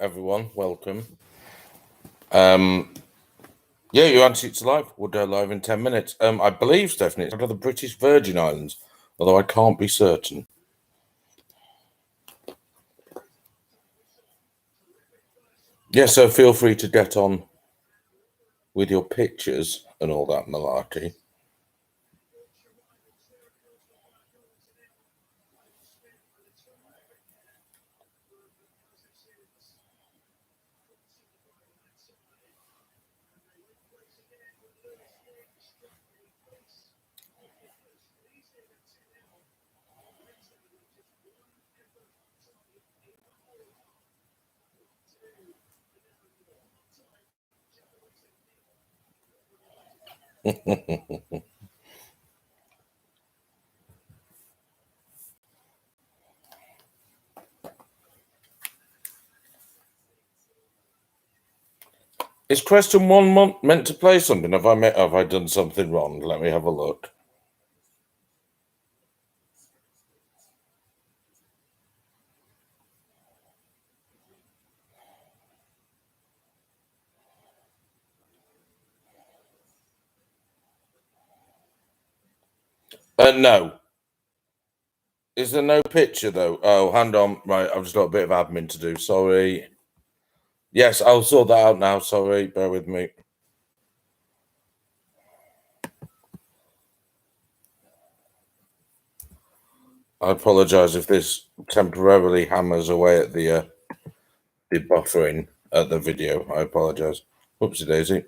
everyone. Welcome. Yeah, you answered it's live. We'll go live in 10 minutes. I believe, Stephanie, it's out of the British Virgin Islands, although I can't be certain. Yeah, so feel free to get on with your pictures and all that malarkey. Is question one meant to play something? Have I done something wrong? Let me have a look. No. Is there no picture though? Oh, hang on. Right, I've just got a bit of admin to do. Sorry. Yes, I'll sort that out now. Sorry, bear with me. I apologise if this temporarily hammers away at the buffering at the video. I apologise. Whoopsie daisy.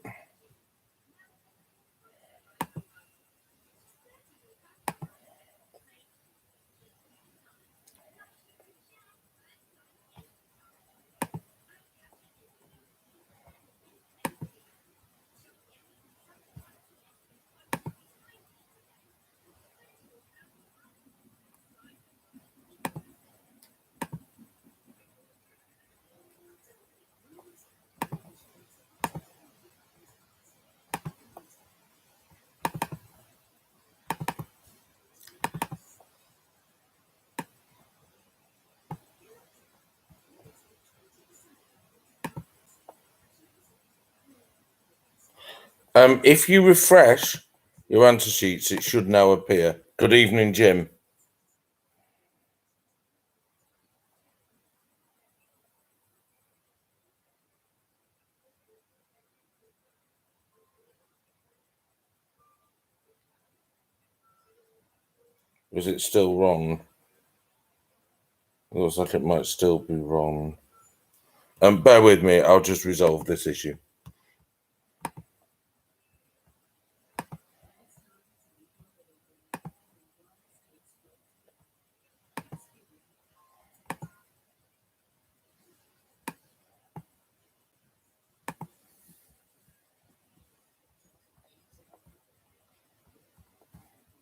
If you refresh your answer sheets, it should now appear. Good evening, Jim. Is it still wrong? It looks like it might still be wrong. Bear with me. I'll just resolve this issue.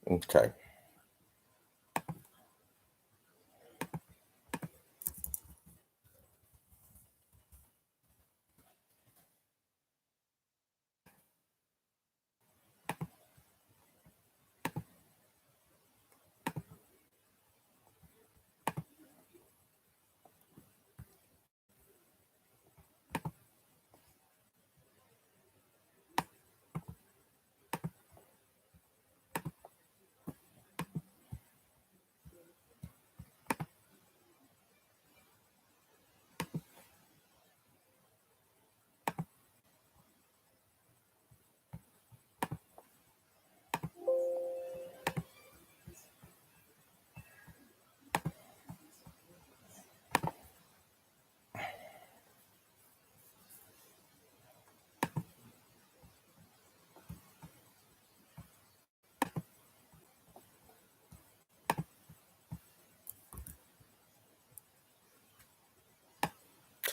Okay.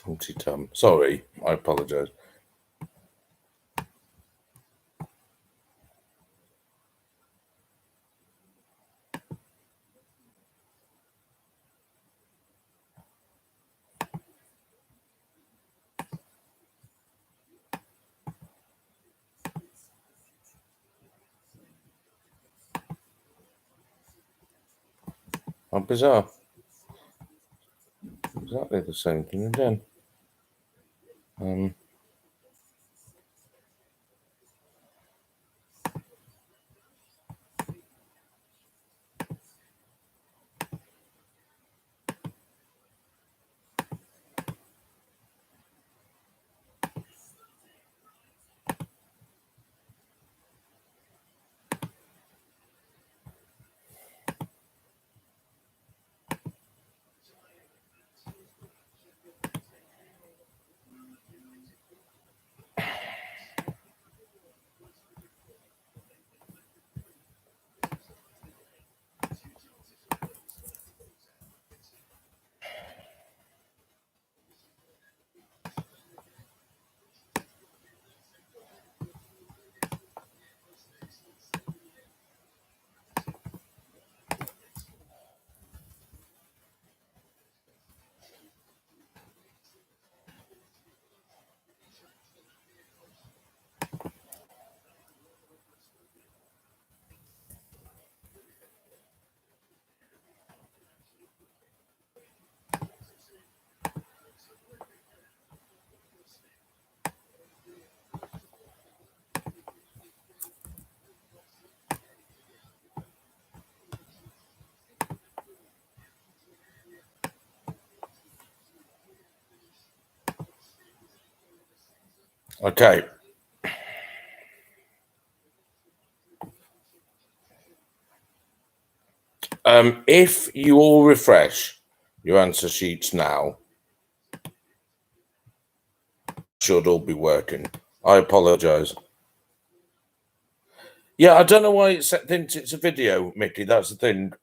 Tum-ty-tum. Sorry, I apologise. How bizarre. Exactly the same thing again. Okay. If you all refresh your answer sheets now, should all be working. I apologise. Yeah, I don't know why it thinks it's a video, Mickey. That's the thing.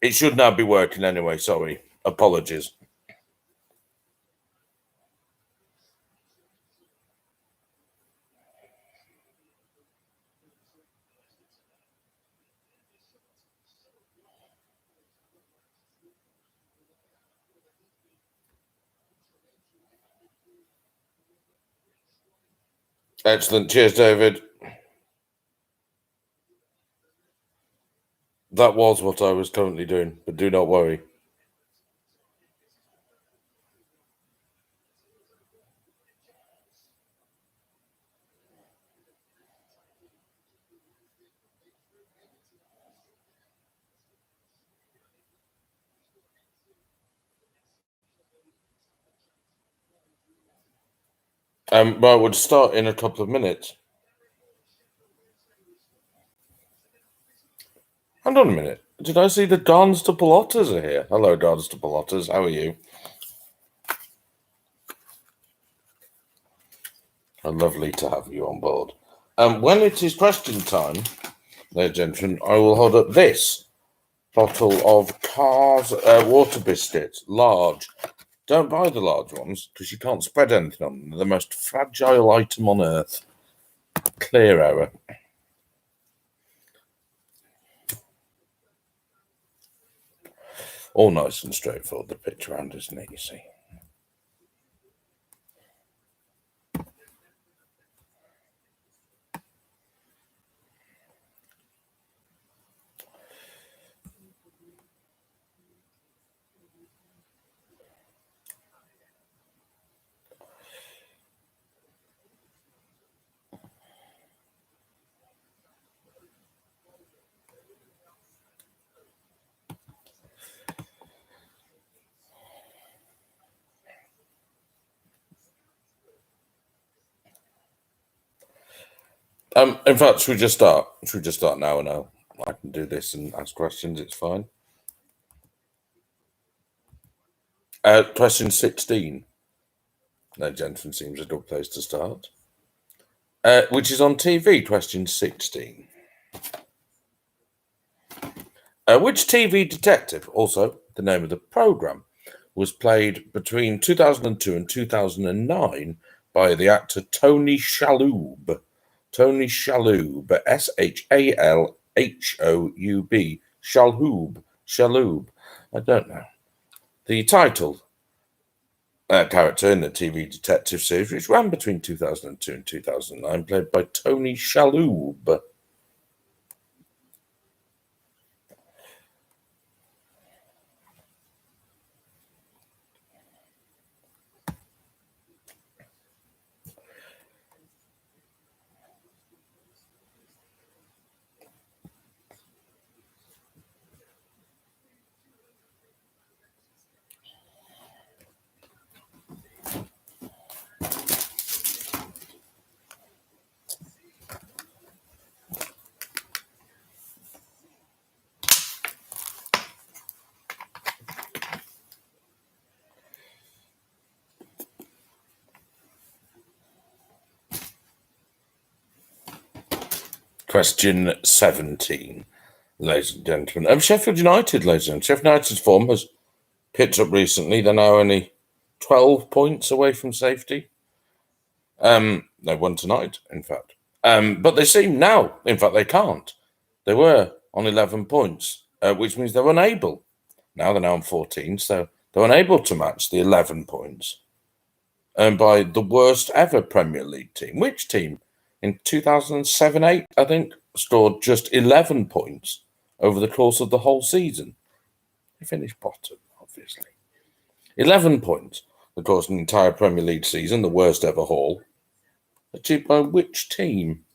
It should now be working anyway. Sorry. Apologies. Excellent. Cheers, David. That was what I was currently doing, but do not worry. Well, we'll start in a couple of minutes. Hold on a minute. Did I see the Dons to Pilotas are here? Hello, Dons to Pilotas. How are you? Lovely to have you on board. When it is question time, ladies and gentlemen, I will hold up this bottle of Cars water biscuits, large. Don't buy the large ones because you can't spread anything on them. They're the most fragile item on earth. Clear error. All nice and straightforward, the picture around, isn't it, you see? In fact, should we just start? Should we just start now? Now I can do this and ask questions. It's fine. Question 16. No, gentlemen, seems a good place to start. Which is on TV. Question 16. Which TV detective, also the name of the program, was played between 2002 and 2009 by the actor Tony Shalhoub? Tony Shalhoub, Shalhoub, Shalhoub. I don't know. The title character in the TV detective series, which ran between 2002 and 2009, played by Tony Shalhoub. Question 17, ladies and gentlemen. Sheffield United, ladies and gentlemen. Sheffield United's form has picked up recently. They're now only 12 points away from safety. They won tonight, in fact. But they seem now, in fact, they can't. They were on 11 points, which means they're unable. Now they're on 14, so they're unable to match the 11 points earned by the worst ever Premier League team. Which team? In 2007-8, I think, scored just 11 points over the course of the whole season. They finished bottom, obviously. 11 points, of course, an entire Premier League season, the worst ever haul. Achieved by which team?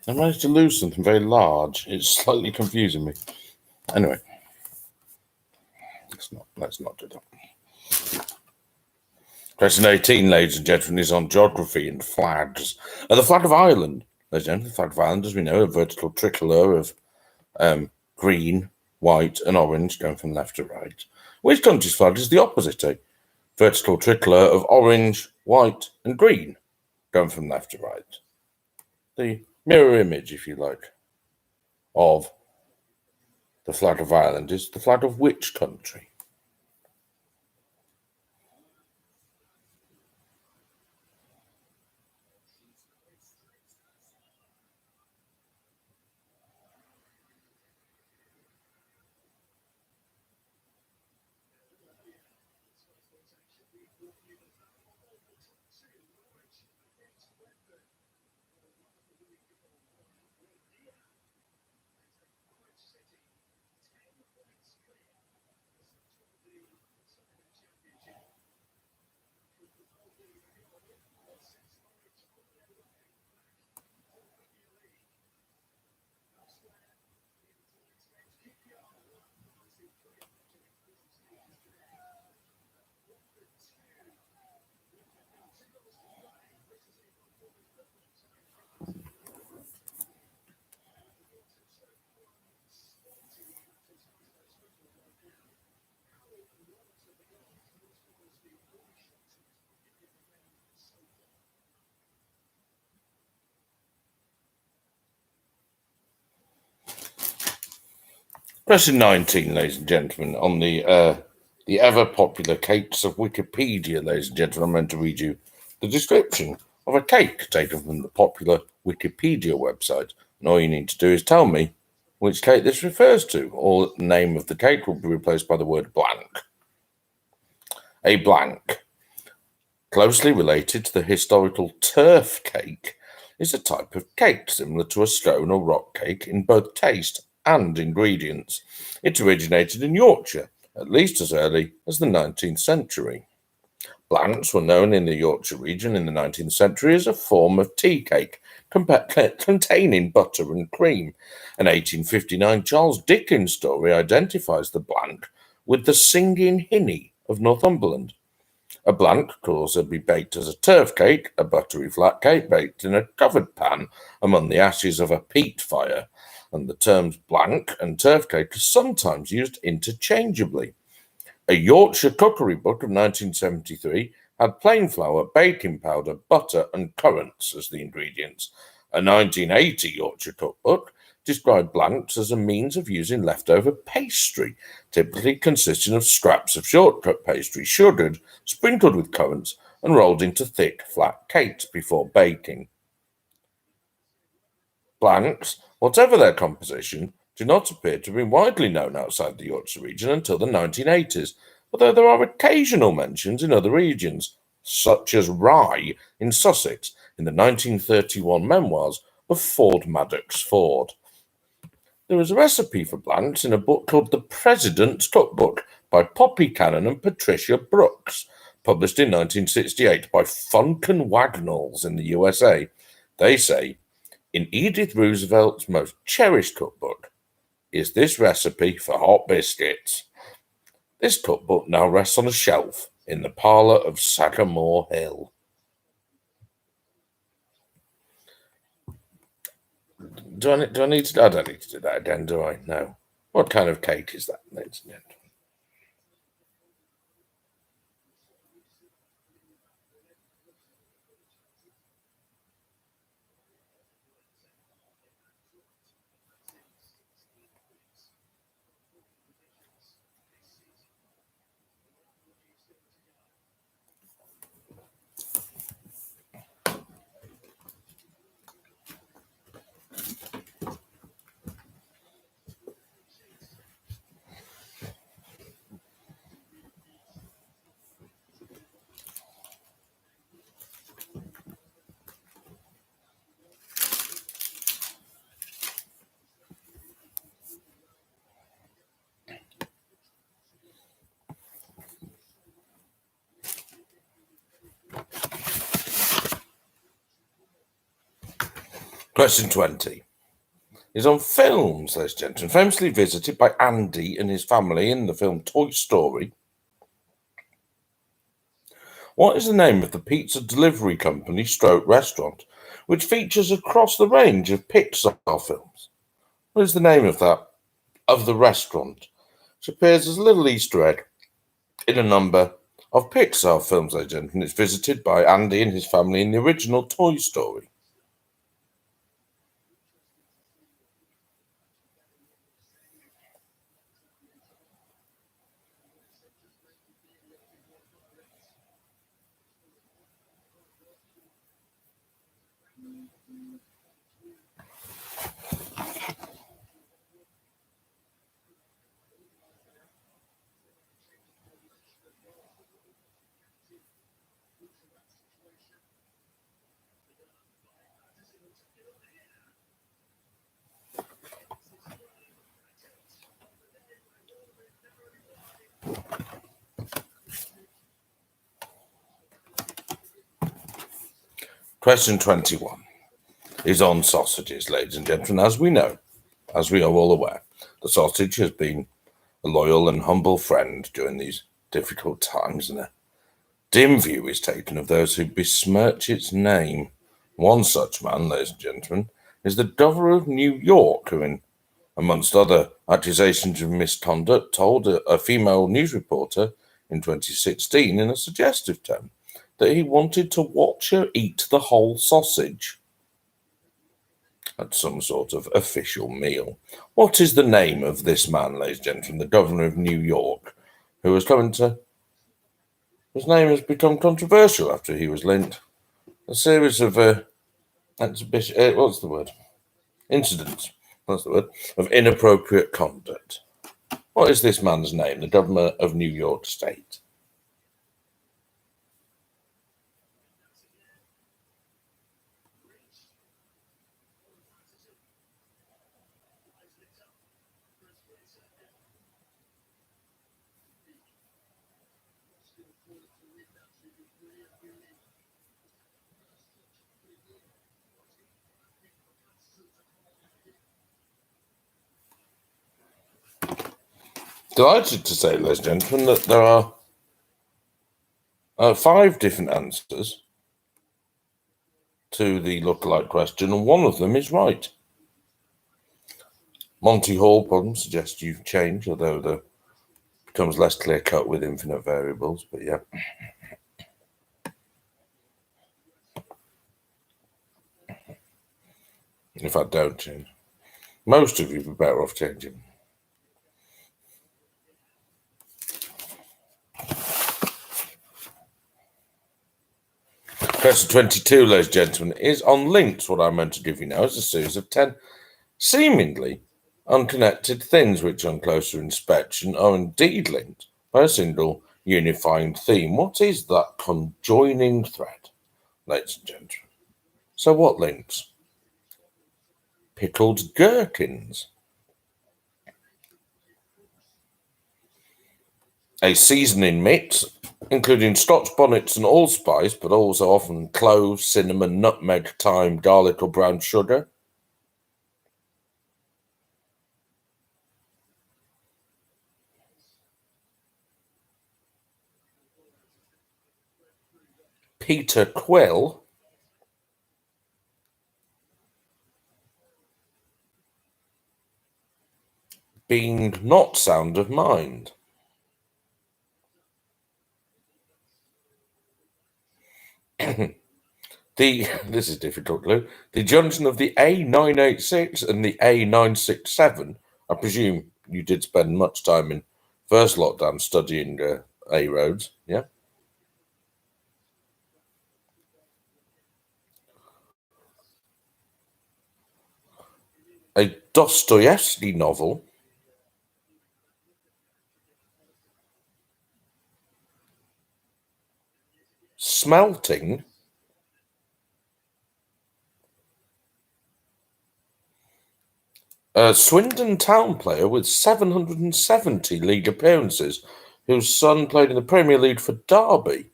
I managed to lose something very large. It's slightly confusing me. Anyway, let's not do that. Question 18, ladies and gentlemen, is on geography and flags. The flag of Ireland, ladies and gentlemen, the flag of Ireland, as we know, a vertical tricolour of green, white, and orange going from left to right. Which country's flag is the opposite? A vertical tricolour of orange, white, and green going from left to right. The mirror image, if you like, of the flag of Ireland is the flag of which country? Question 19, ladies and gentlemen, on the ever-popular cakes of Wikipedia, ladies and gentlemen. I'm going to read you the description of a cake taken from the popular Wikipedia website. And all you need to do is tell me which cake this refers to, or the name of the cake will be replaced by the word blank. A blank, closely related to the historical turf cake, is a type of cake similar to a scone or rock cake in both taste and ingredients. It originated in Yorkshire, at least as early as the 19th century. Blanks were known in the Yorkshire region in the 19th century as a form of tea cake containing butter and cream. An 1859 Charles Dickens story identifies the blank with the Singing Hinny of Northumberland. A blank could also be baked as a turf cake, a buttery flat cake baked in a covered pan among the ashes of a peat fire, and the terms blank and turf cake are sometimes used interchangeably. A Yorkshire cookery book of 1973 had plain flour, baking powder, butter, and currants as the ingredients. A 1980 Yorkshire cookbook described blanks as a means of using leftover pastry, typically consisting of scraps of shortcut pastry, sugared, sprinkled with currants, and rolled into thick, flat cakes before baking. Blanks, whatever their composition, do not appear to have been widely known outside the Yorkshire region until the 1980s, although there are occasional mentions in other regions, such as Rye in Sussex, in the 1931 memoirs of Ford Madox Ford. There is a recipe for Blanche in a book called The President's Cookbook by Poppy Cannon and Patricia Brooks, published in 1968 by Funk and Wagnalls in the USA. They say, in Edith Roosevelt's most cherished cookbook is this recipe for hot biscuits. This cookbook now rests on a shelf in the parlour of Sagamore Hill. Do I need to? I don't need to do that again, do I? No. What kind of cake is that, ladies and gentlemen? Question 20 is on films, ladies and gentlemen. Famously visited by Andy and his family in the film Toy Story. What is the name of the pizza delivery company / restaurant which features across the range of Pixar films? What is the name of the restaurant, which appears as a little Easter egg in a number of Pixar films, ladies and gentlemen? It's visited by Andy and his family in the original Toy Story. Question 21 is on sausages, ladies and gentlemen. As we know, as we are all aware, the sausage has been a loyal and humble friend during these difficult times, and a dim view is taken of those who besmirch its name. One such man, ladies and gentlemen, is the Governor of New York, who, amongst other accusations of misconduct, told a female news reporter in 2016 in a suggestive tone that he wanted to watch her eat the whole sausage at some sort of official meal. What is the name of this man, ladies and gentlemen, the Governor of New York, who has come into... His name has become controversial after he was linked a series of incidents, that's the word, of inappropriate conduct. What is this man's name, the Governor of New York State? Delighted to say, ladies and gentlemen, that there are 5 different answers to the lookalike question, and one of them is right. Monty Hall problem suggests you change, although it becomes less clear cut with infinite variables, but yeah. In fact, don't change. Most of you would be better off changing. Question 22, ladies and gentlemen, is on links. What I'm meant to give you now is a series of 10 seemingly unconnected things which on closer inspection are indeed linked by a single unifying theme. What is that conjoining thread, ladies and gentlemen? So what links? Pickled gherkins. A seasoning mix, including Scotch bonnets and allspice, but also often cloves, cinnamon, nutmeg, thyme, garlic, or brown sugar. Peter Quill. Being not sound of mind. This is difficult, Lou. The junction of the A986 and the A967. I presume you did spend much time in first lockdown studying A roads, yeah? A Dostoevsky novel. Smelting. A Swindon Town player with 770 league appearances, whose son played in the Premier League for Derby,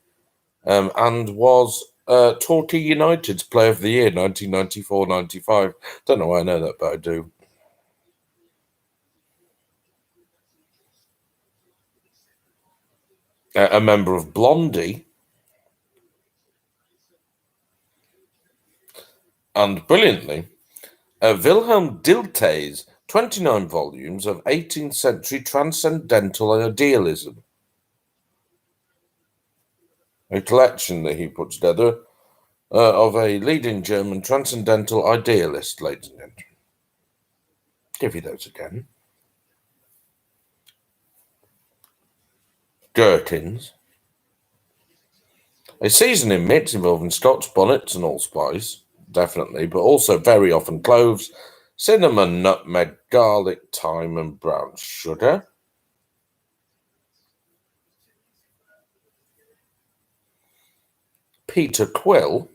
and was Torquay United's Player of the Year 1994-95. Don't know why I know that, but I do. A member of Blondie. And brilliantly, Wilhelm Dilthey's 29 volumes of 18th century transcendental idealism. A collection that he put together of a leading German transcendental idealist, ladies and gentlemen. Give you those again. Gherkins. A seasoning mix involving Scotch bonnets and allspice, definitely, but also very often cloves, cinnamon, nutmeg, garlic, thyme, and brown sugar. Peter Quill.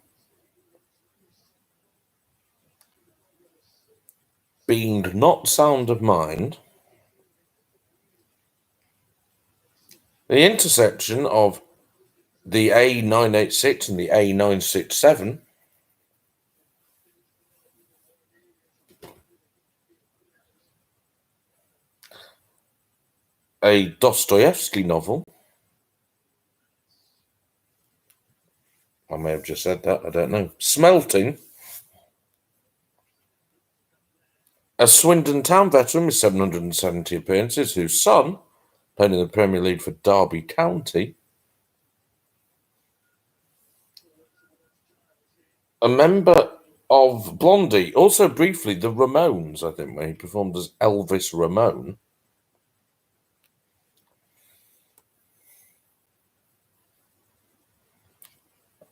Being not sound of mind. The intersection of the A986 and the A967. A Dostoevsky novel. I may have just said that, I don't know. Smelting. A Swindon Town veteran with 770 appearances, whose son played in the Premier League for Derby County. A member of Blondie, also briefly the Ramones, I think, where he performed as Elvis Ramone.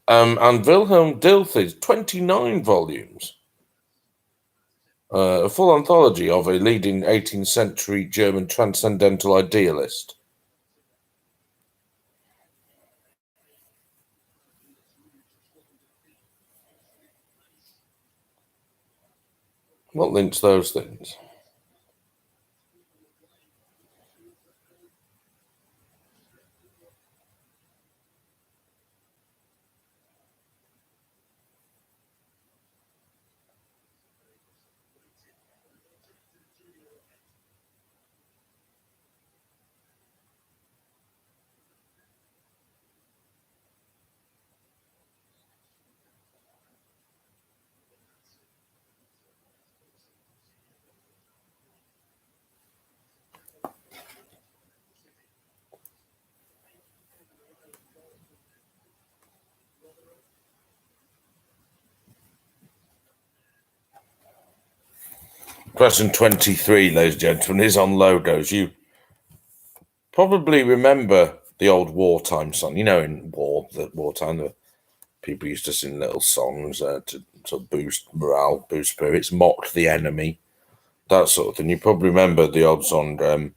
And Wilhelm Dilthey's 29 volumes. A full anthology of a leading 18th century German transcendental idealist. What links those things? Question 23, ladies and gentlemen, is on logos. You probably remember the old wartime song. You know, in wartime, the people used to sing little songs to sort of boost morale, boost spirits, mock the enemy, that sort of thing. You probably remember the old song, do you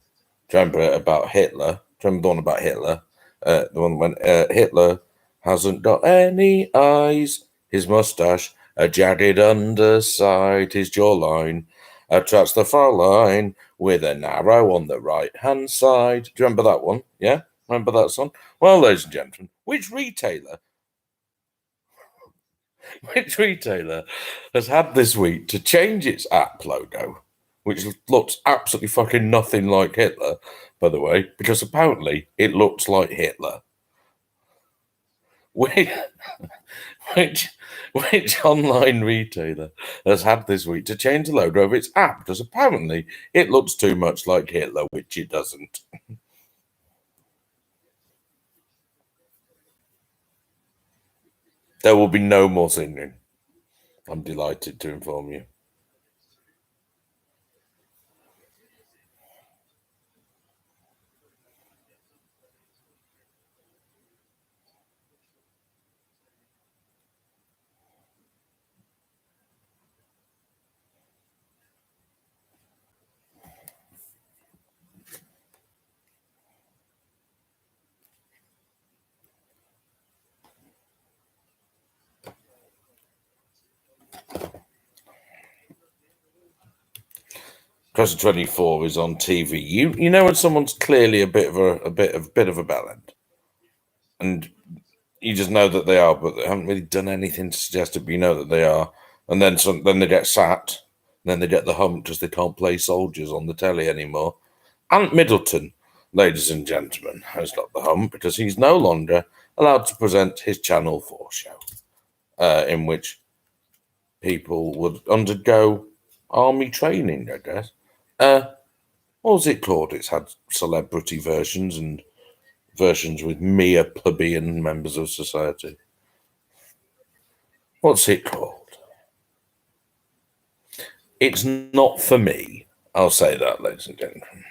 remember about Hitler? Do you remember the one about Hitler? The one when Hitler hasn't got any eyes, his moustache A jagged underside, his jawline attracts the far line with an arrow on the right-hand side. Do you remember that one? Yeah? Remember that song? Well, ladies and gentlemen, which retailer has had this week to change its app logo, which looks absolutely fucking nothing like Hitler, by the way, because apparently it looks like Hitler. Which online retailer has had this week to change the logo of its app because apparently it looks too much like Hitler, which it doesn't. There will be no more singing. I'm delighted to inform you. Question 24 is on TV. You know when someone's clearly a bit of a bellend, and you just know that they are, but they haven't really done anything to suggest it. But you know that they are, and then they get sat, and then they get the hump because they can't play soldiers on the telly anymore. Ant Middleton, ladies and gentlemen, has got the hump because he's no longer allowed to present his Channel 4 show, in which people would undergo army training, I guess. What was it called? It's had celebrity versions and versions with mere plebeian members of society. What's it called? It's not for me. I'll say that, ladies and gentlemen.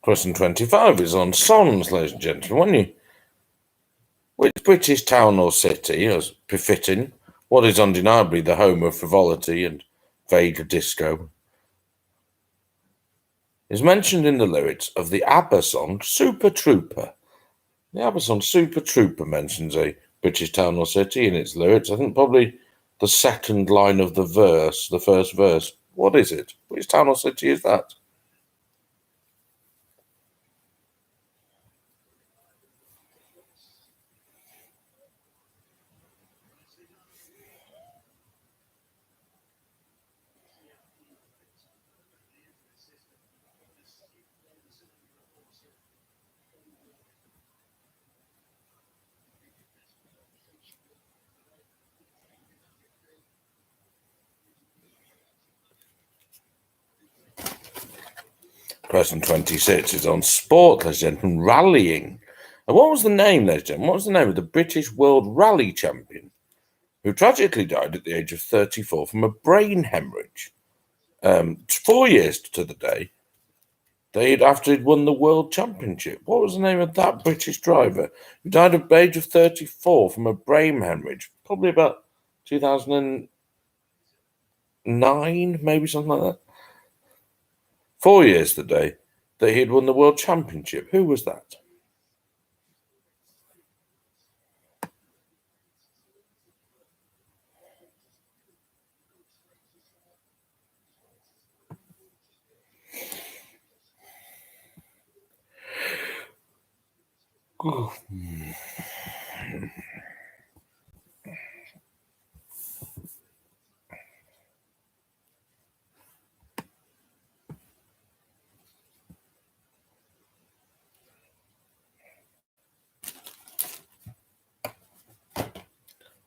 Question 25 is on songs, ladies and gentlemen. Which British town or city, as befitting what is undeniably the home of frivolity and vague disco, is mentioned in the lyrics of the ABBA song Super Trooper? The ABBA song Super Trooper mentions a British town or city in its lyrics. I think probably the second line of the verse, the first verse. What is it? Which town or city is that? Question 26 is on sport, ladies and gentlemen, rallying. And what was the name, ladies and gentlemen? What was the name of the British World Rally Champion who tragically died at the age of 34 from a brain hemorrhage? 4 years to the day, after he'd won the World Championship. What was the name of that British driver who died at the age of 34 from a brain hemorrhage? Probably about 2009, maybe something like that. 4 years the day that he had won the World Championship. Who was that?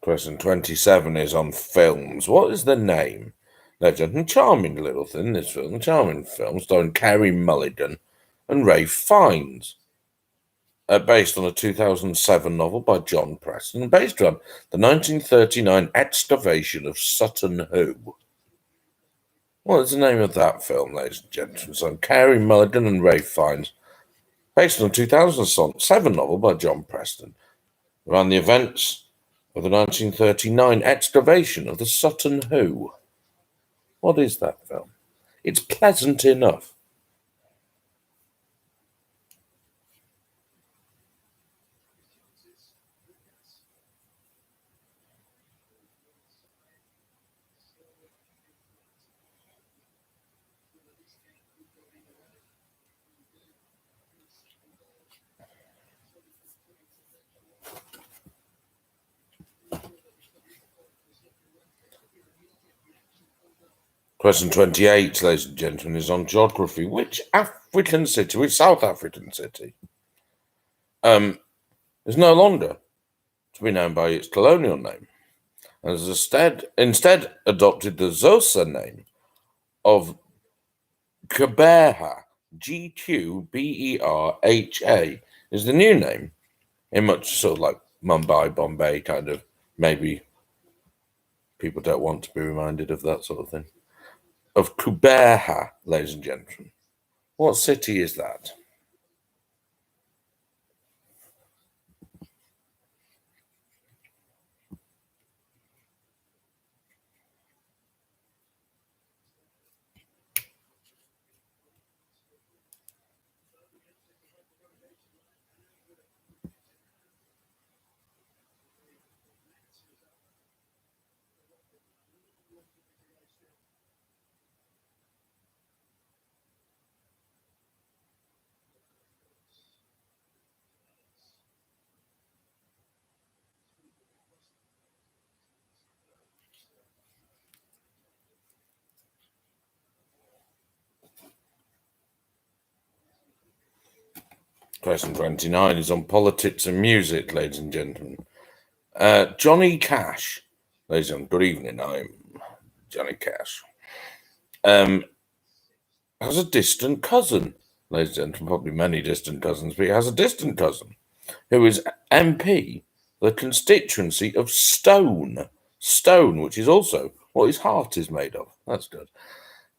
Question 27 is on films. What is the name? Legend. Charming little thing, this film. Charming film starring Carey Mulligan and Ralph Fiennes. based on a 2007 novel by John Preston, based on the 1939 excavation of Sutton Hoo. What is the name of that film, ladies and gentlemen? So Carey Mulligan and Ralph Fiennes, based on a 2007 novel by John Preston, around the events of the 1939 excavation of the Sutton Hoo. What is that film? It's pleasant enough. Question 28, ladies and gentlemen, is on geography. Which South African city, is no longer to be known by its colonial name, and has instead adopted the Xhosa name of Gqeberha, Gqberha, is the new name, in much sort of like Mumbai, Bombay kind of, maybe people don't want to be reminded of that sort of thing. Of Gqeberha, ladies and gentlemen. What city is that? Question 29 is on politics and music, ladies and gentlemen. Johnny Cash, ladies and gentlemen, good evening, I'm Johnny Cash, has a distant cousin, ladies and gentlemen, probably many distant cousins, but he has a distant cousin who is MP, the constituency of Stone, which is also what his heart is made of. That's good,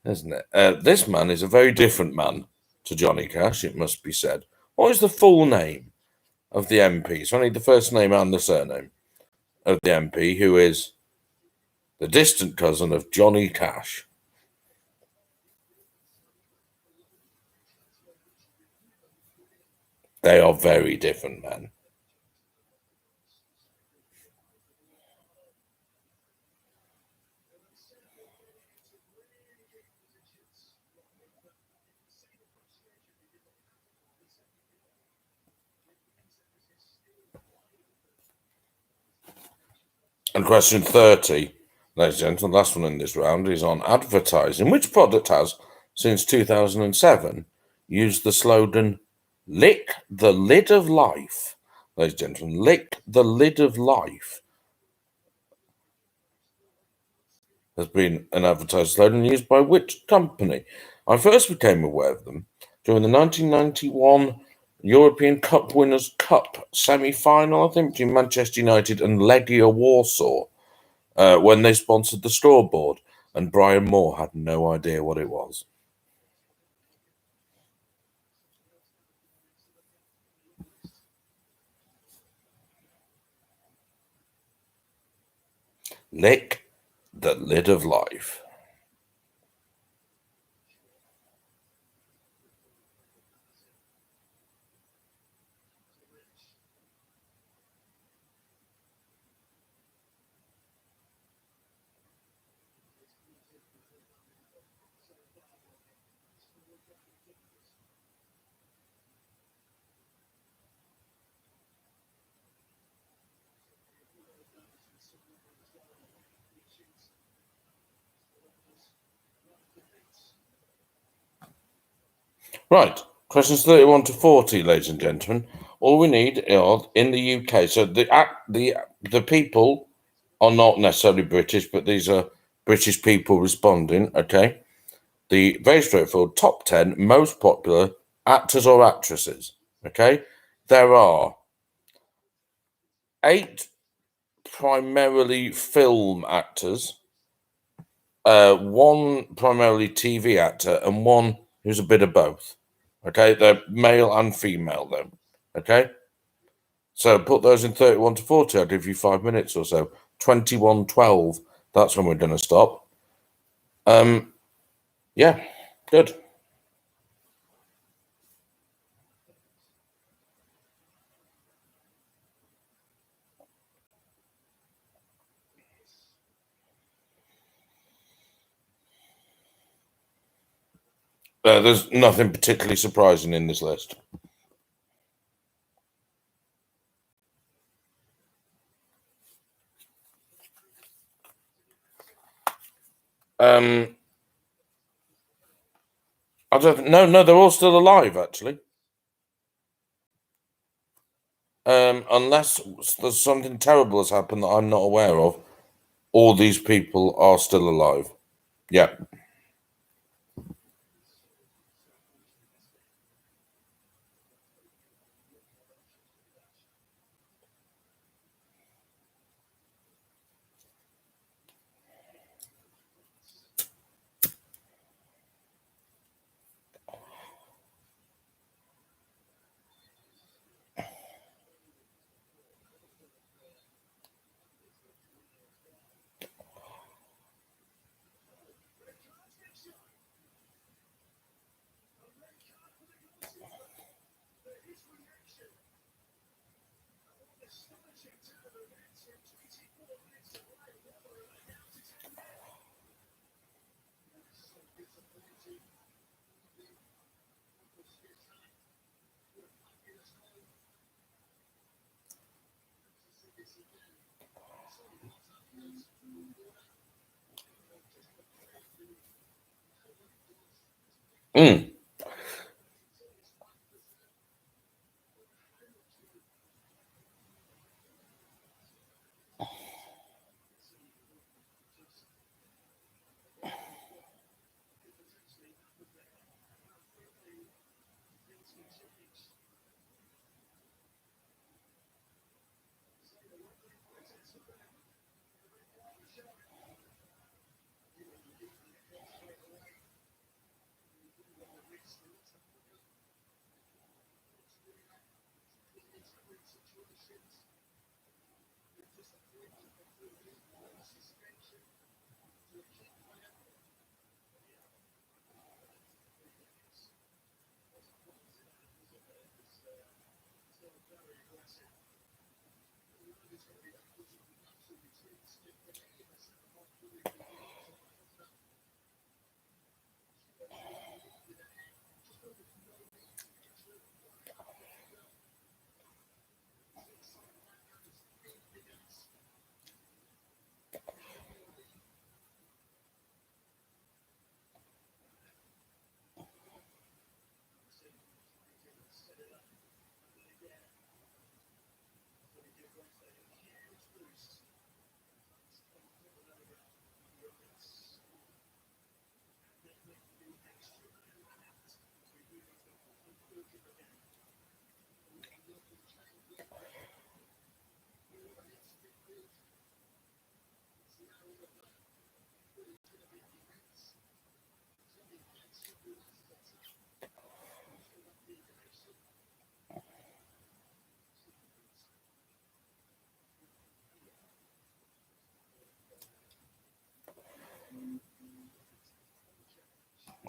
isn't it? This man is a very different man to Johnny Cash, it must be said. What is the full name of the MP? So I need the first name and the surname of the MP, who is the distant cousin of Johnny Cash. They are very different men. And question 30, ladies and gentlemen, the last one in this round, is on advertising. Which product has, since 2007, used the slogan, "Lick the lid of life"? Ladies and gentlemen, lick the lid of life has been an advertising slogan used by which company? I first became aware of them during the 1991 European Cup Winners' Cup semi-final, I think, between Manchester United and Legia Warsaw, when they sponsored the scoreboard, and Brian Moore had no idea what it was. Lick the lid of life. Right, questions 31 to 40, ladies and gentlemen. All we need are in the UK. So the people are not necessarily British, but these are British people responding. Okay, the very straightforward top 10 most popular actors or actresses. Okay, There are 8 primarily film actors, 1 primarily TV actor, and 1 who's a bit of both. Okay, they're male and female then. Okay, so put those in 31 to 40. I'll give you 5 minutes or so. 21:12. That's when we're going to stop. Yeah, good. There's nothing particularly surprising in this list. I don't. No, they're all still alive actually. Unless there's something terrible has happened that I'm not aware of, all these people are still alive. Yeah. Mm.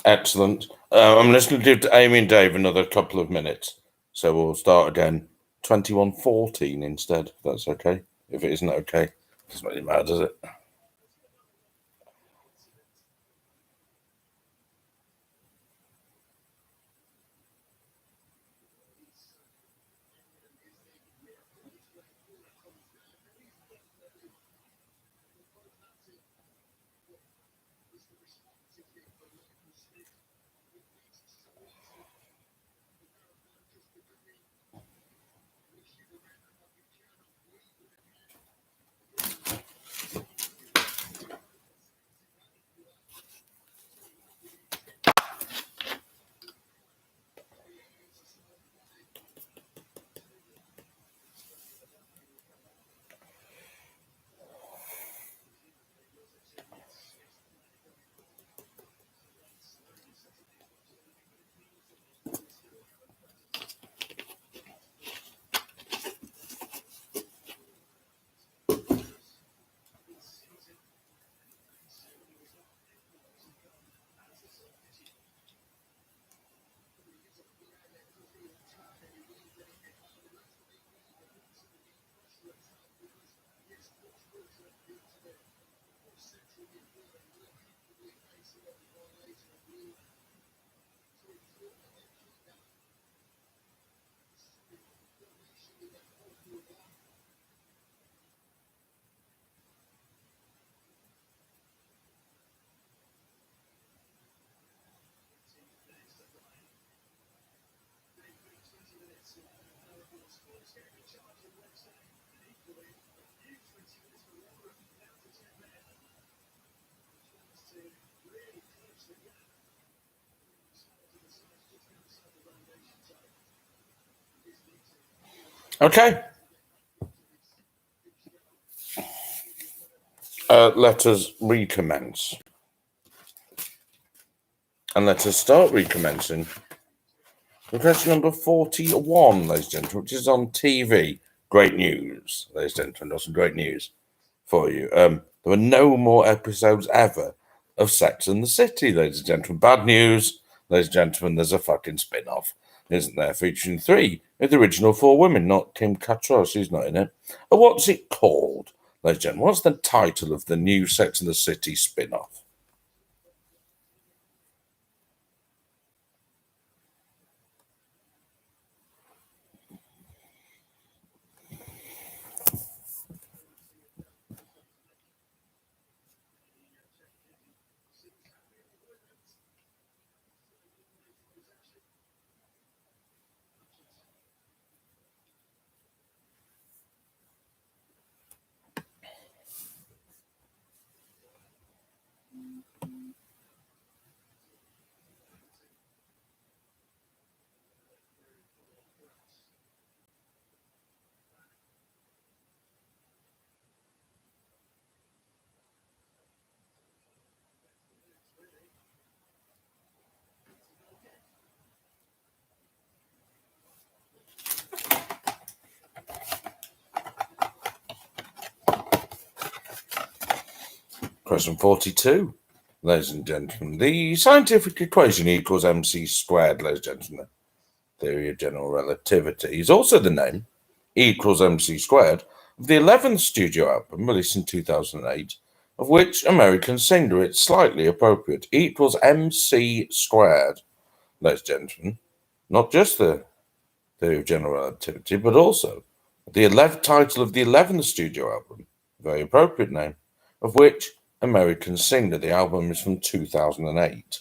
Excellent. I'm just going to give Amy and Dave another couple of minutes. So we'll start again. 21:14 instead, if that's okay. If it isn't okay, it doesn't really matter, does it? Okay. Let us recommence. And let us start recommencing with question number 41, ladies and gentlemen, which is on TV. Great news, ladies and gentlemen. That's some great news for you. There were no more episodes ever of Sex and the City, ladies and gentlemen. Bad news, ladies and gentlemen, there's a fucking spin-off, isn't there? Featuring 3 of the original 4 women, not Kim Cattrall, she's not in it. What's it called, ladies and gentlemen? What's the title of the new Sex and the City spin-off? Question 42, ladies and gentlemen. The scientific equation equals mc squared, ladies and gentlemen. Theory of general relativity is also the name, E equals mc squared, of the 11th studio album released in 2008, of which American singer it's slightly appropriate. E equals mc squared, ladies and gentlemen. Not just the theory of general relativity, but also the title of the 11th studio album, very appropriate name, of which American Singer. The album is from 2008.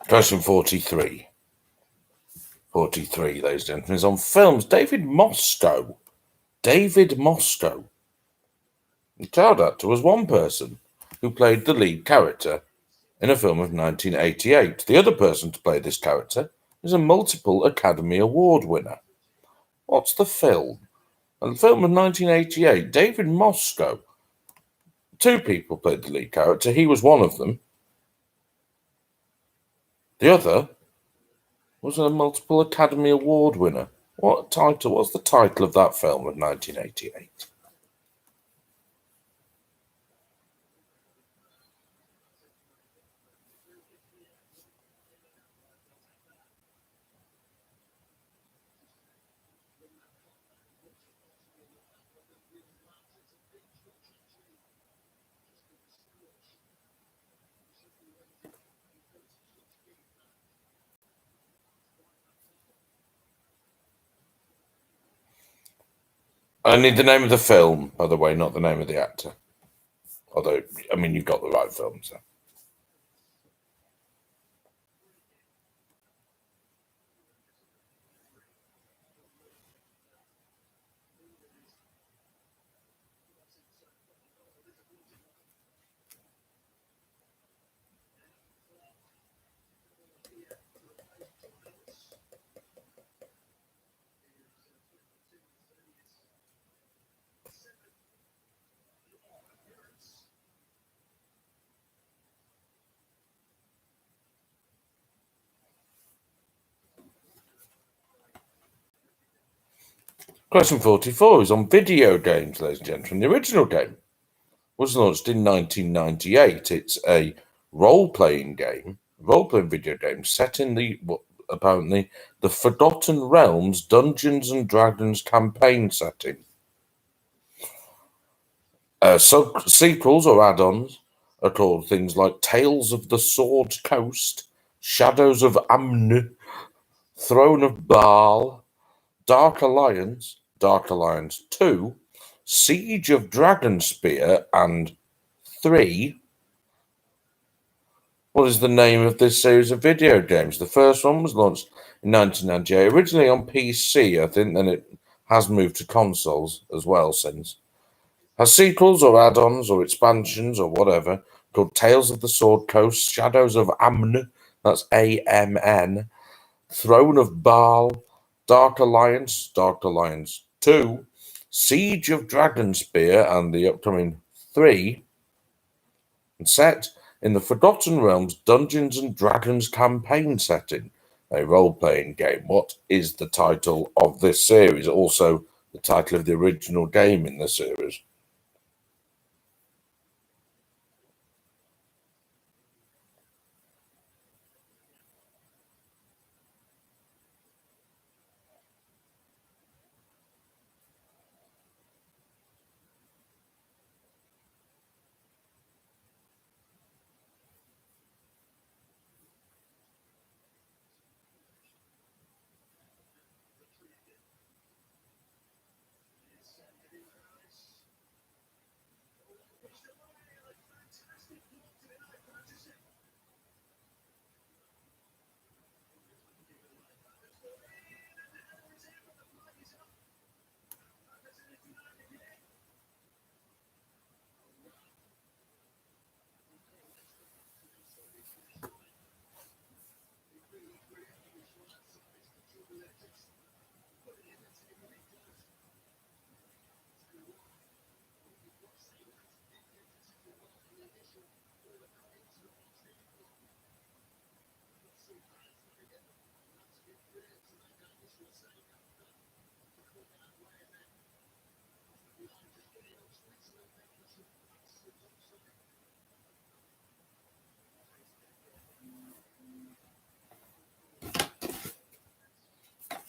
Question 43. 43, ladies and gentlemen, is on films. David Moscow. The child actor was one person who played the lead character in a film of 1988. The other person to play this character is a multiple Academy Award winner. What's the film? A film of 1988. David Moscow. 2 people played the lead character. He was one of them. The other was a multiple Academy Award winner. What's the title of that film of 1988? I need the name of the film, by the way, not the name of the actor. Although, I mean, you've got the right film, so. Question 44 is on video games, ladies and gentlemen. The original game was launched in 1998. It's a role-playing video game set in apparently the Forgotten Realms Dungeons and Dragons campaign setting. Sequels or add-ons are called things like Tales of the Sword Coast, Shadows of Amn, Throne of Baal, Dark Alliance 2, Siege of Dragonspear, and 3. What is the name of this series of video games? The first one was launched in 1998, originally on PC, I think, then it has moved to consoles as well since. Has sequels or add-ons or expansions or whatever called Tales of the Sword Coast, Shadows of Amn, that's AMN, Throne of Baal, Dark Alliance 2, Siege of Dragonspear, and the upcoming 3, and set in the Forgotten Realms Dungeons and Dragons campaign setting, a role-playing game. What is the title of this series? Also, the title of the original game in the series.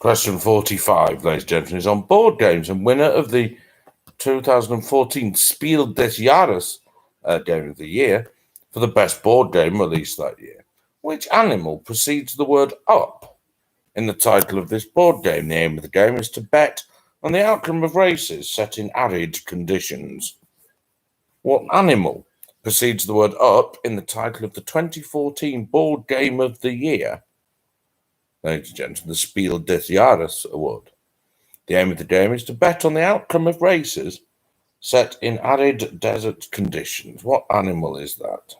Question 45, ladies and gentlemen, is on board games, and winner of the 2014 Spiel des Jahres Game of the Year for the best board game released that year. Which animal precedes the word up in the title of this board game? The aim of the game is to bet on the outcome of races set in arid conditions. What animal precedes the word up in the title of the 2014 Board Game of the Year? Ladies and gentlemen, the Spiel des Jahres Award. The aim of the game is to bet on the outcome of races set in arid desert conditions. What animal is that?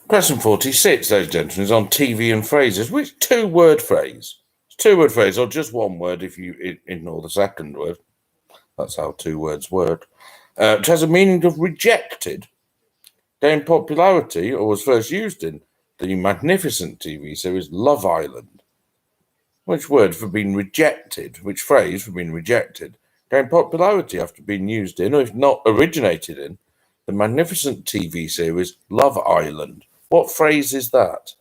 Question 46, ladies and gentlemen, is on TV and phrases. Which two-word phrase? It's two-word phrase, or just one word if you ignore the second word. That's how two words work. It has a meaning of rejected, gained popularity, or was first used in the magnificent TV series Love Island. Which word for being rejected, which phrase for being rejected, gained popularity after being used in, or if not originated in, the magnificent TV series Love Island? What phrase is that?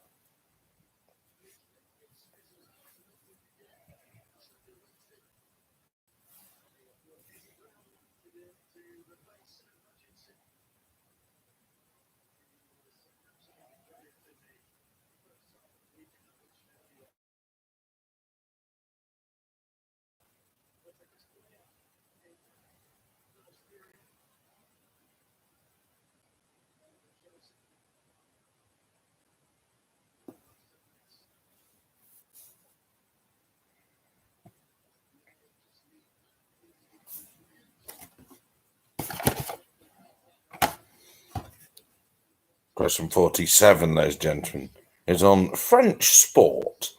Question 47, ladies and gentlemen, is on French sport.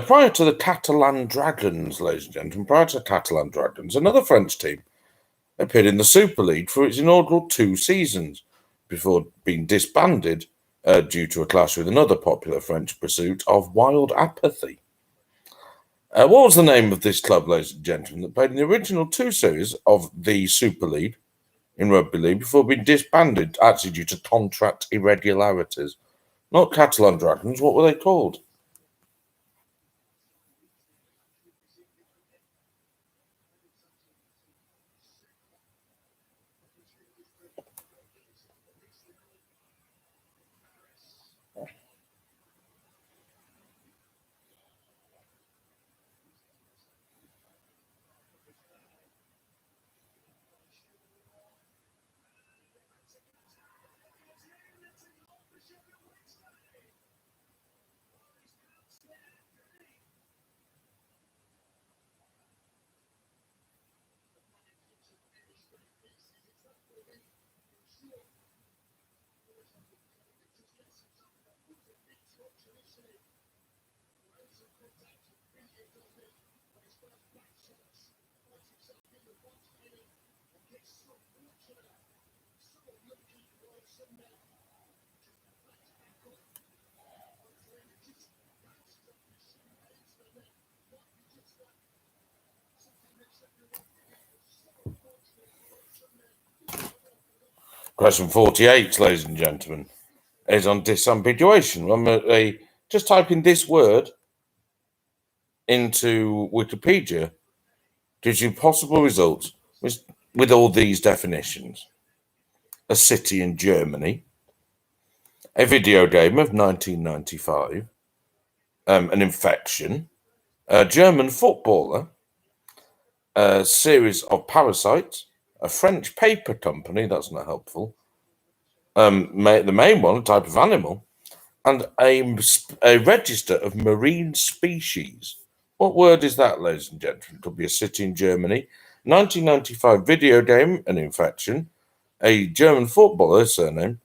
Prior to the Catalan Dragons, ladies and gentlemen, another French team appeared in the Super League for its inaugural 2 seasons before being disbanded due to a clash with another popular French pursuit of wild apathy. What was the name of this club, ladies and gentlemen, that played in the original 2 series of the Super League in Rugby League before being disbanded, actually due to contract irregularities? Not Catalan Dragons, what were they called? Question 48, ladies and gentlemen, is on disambiguation. Just typing this word into Wikipedia gives you possible results with all these definitions. A city in Germany, a video game of 1995, an infection, a German footballer, a series of parasites, a French paper company, that's not helpful, the main one, a type of animal, and a register of marine species. What word is that, ladies and gentlemen? It could be a city in Germany, 1995 video game, an infection, a German footballer, surname,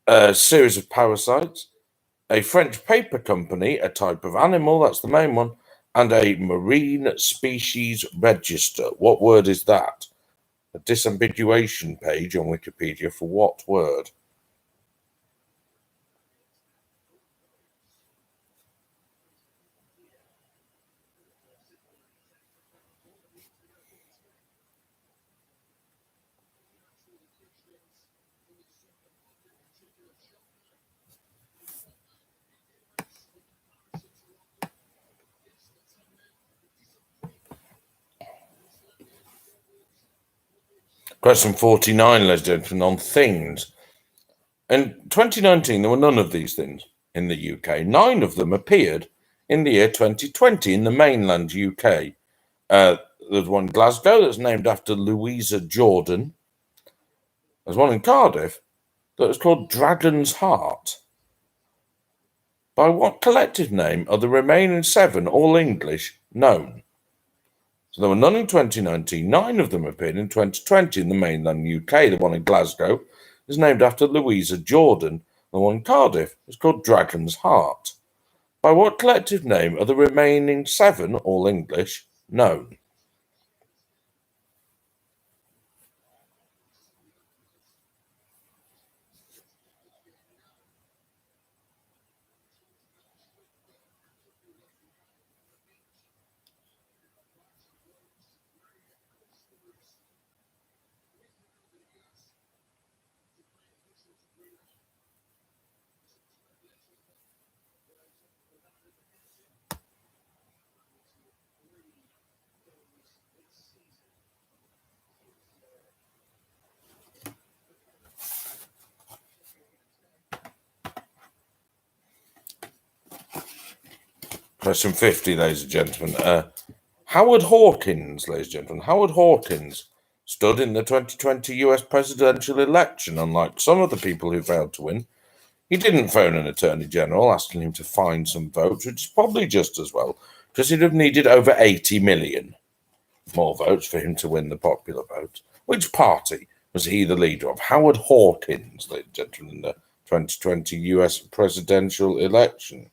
a series of parasites, a French paper company, a type of animal, that's the main one, and a marine species register. What word is that? A disambiguation page on Wikipedia for what word? Question 49, ladies and gentlemen, on things. In 2019, there were none of these things in the UK. 9 of them appeared in the year 2020 in the mainland UK. There's one in Glasgow that's named after Louisa Jordan. There's one in Cardiff that was called Dragon's Heart. By what collective name are the remaining 7, all English, known? So there were none in 2019. 9 of them appeared in 2020 in the mainland UK. The one in Glasgow is named after Louisa Jordan. The one in Cardiff is called Dragon's Heart. By what collective name are the remaining 7, all English, known? Question 50, ladies and gentlemen. Howard Hawkins, ladies and gentlemen, Howard Hawkins stood in the 2020 US presidential election. Unlike some of the people who failed to win, he didn't phone an attorney general asking him to find some votes, which is probably just as well, because he'd have needed over 80 million more votes for him to win the popular vote. Which party was he the leader of? Howard Hawkins, ladies and gentlemen, in the 2020 US presidential election?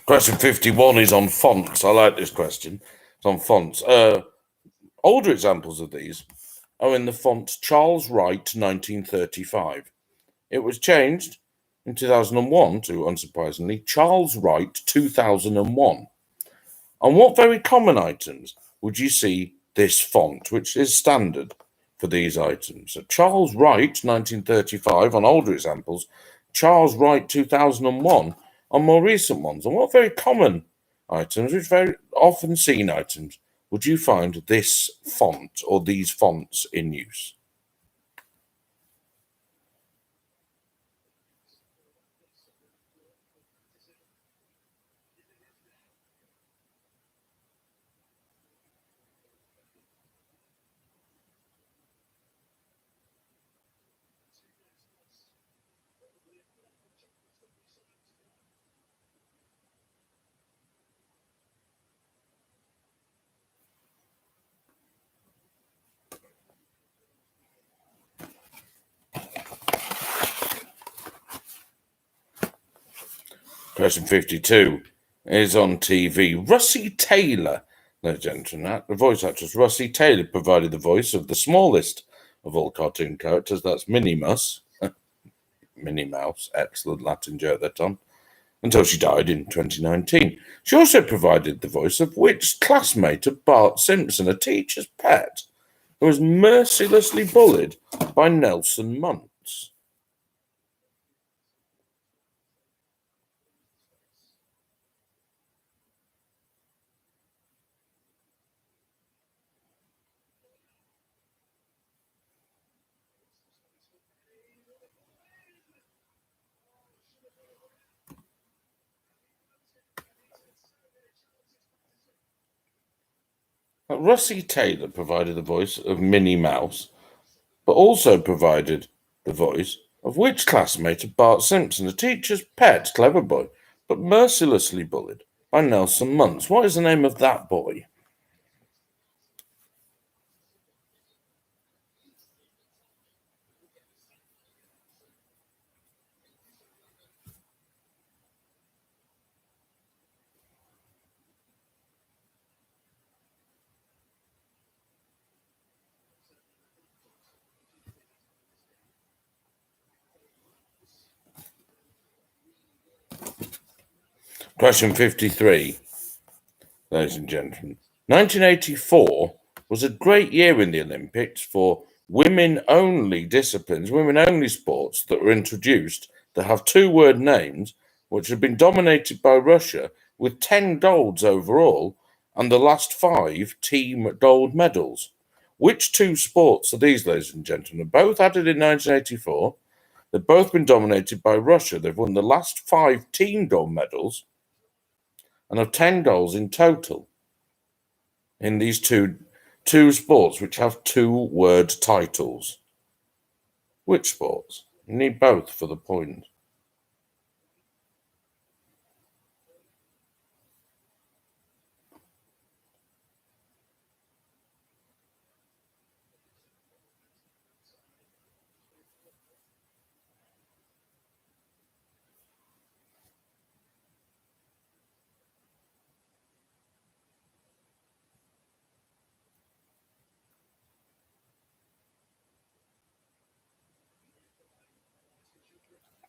Question 51 is on fonts. I like this question. It's on fonts. Older examples of these are in the font Charles Wright 1935. It was changed in 2001 to, unsurprisingly, Charles Wright 2001. On what very common items would you see this font, which is standard for these items? So Charles Wright 1935 on older examples, Charles Wright 2001 on more recent ones. On what very common items, which very often seen items, would you find this font or these fonts in use? Question 52 is on TV. Russie Taylor, ladies and gentlemen, the voice actress Russie Taylor provided the voice of the smallest of all cartoon characters, that's Minnie Mouse. Minnie Mouse, excellent Latin joke that time, until she died in 2019. She also provided the voice of which classmate of Bart Simpson, a teacher's pet, who was mercilessly bullied by Nelson Muntz? Russie Taylor provided the voice of Minnie Mouse, but also provided the voice of which classmate of Bart Simpson, a teacher's pet, clever boy, but mercilessly bullied by Nelson Muntz? What is the name of that boy? Question 53, ladies and gentlemen. 1984 was a great year in the Olympics for women-only disciplines, women-only sports that were introduced that have two-word names, which have been dominated by Russia with 10 golds overall and the last 5 team gold medals. Which two sports are these, ladies and gentlemen? Both added in 1984. They've both been dominated by Russia. They've won the last 5 team gold medals and have 10 goals in total in these two sports, which have two-word titles. Which sports? You need both for the point.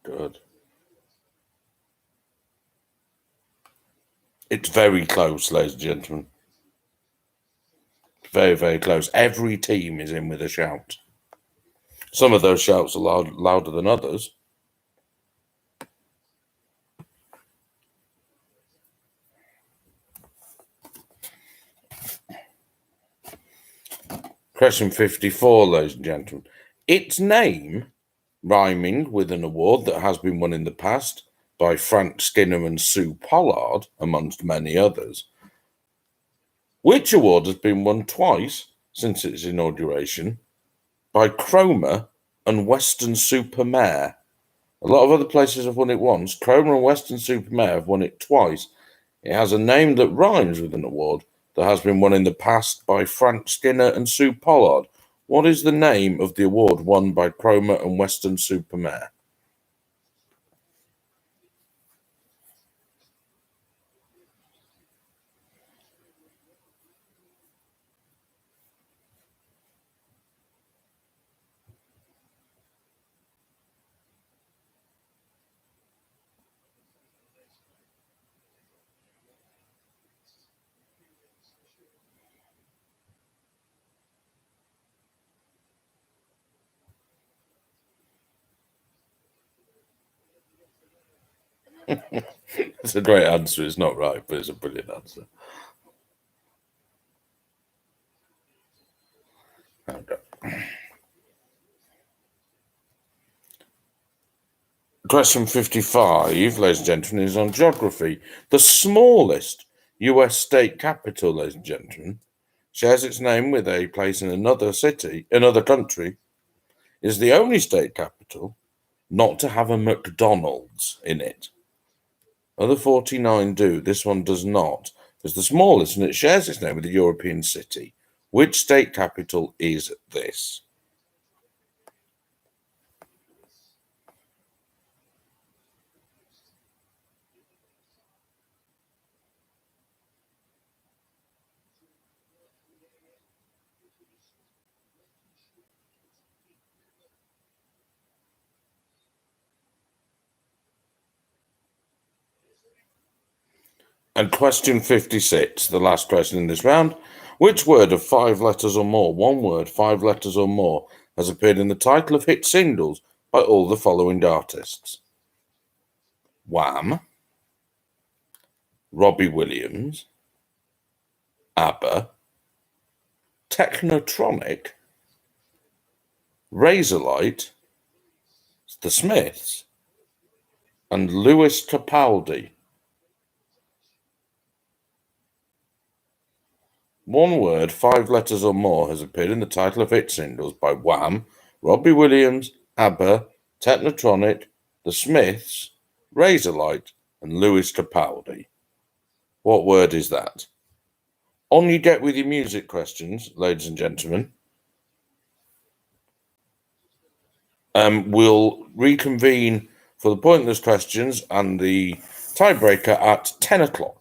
Good. It's very close, ladies and gentlemen. Very, very close. Every team is in with a shout. Some of those shouts are louder than others. Question 54, ladies and gentlemen. Its name, rhyming with an award that has been won in the past by Frank Skinner and Sue Pollard, amongst many others. Which award has been won twice since its inauguration by Cromer and Weston-super-Mare? A lot of other places have won it once. Cromer and Weston-super-Mare have won it twice. It has a name that rhymes with an award that has been won in the past by Frank Skinner and Sue Pollard. What is the name of the award won by Cromer and Weston-super-Mare? It's a great answer. It's not right, but it's a brilliant answer. Okay. Question 55, ladies and gentlemen, is on geography. The smallest US state capital, ladies and gentlemen, shares its name with a place in another country, is the only state capital not to have a McDonald's in it. Other 49 do. This one does not. It's the smallest and it shares its name with a European city. Which state capital is this? And question 56, the last question in this round. Which word of 5 letters or more, one word, 5 letters or more, has appeared in the title of hit singles by all the following artists? Wham, Robbie Williams, ABBA, Technotronic, Razorlight, The Smiths, and Lewis Capaldi. One word, 5 letters or more, has appeared in the title of hit singles by Wham, Robbie Williams, ABBA, Technotronic, The Smiths, Razorlight, and Lewis Capaldi. What word is that? On you get with your music questions, ladies and gentlemen. We'll reconvene for the pointless questions and the tiebreaker at 10 o'clock.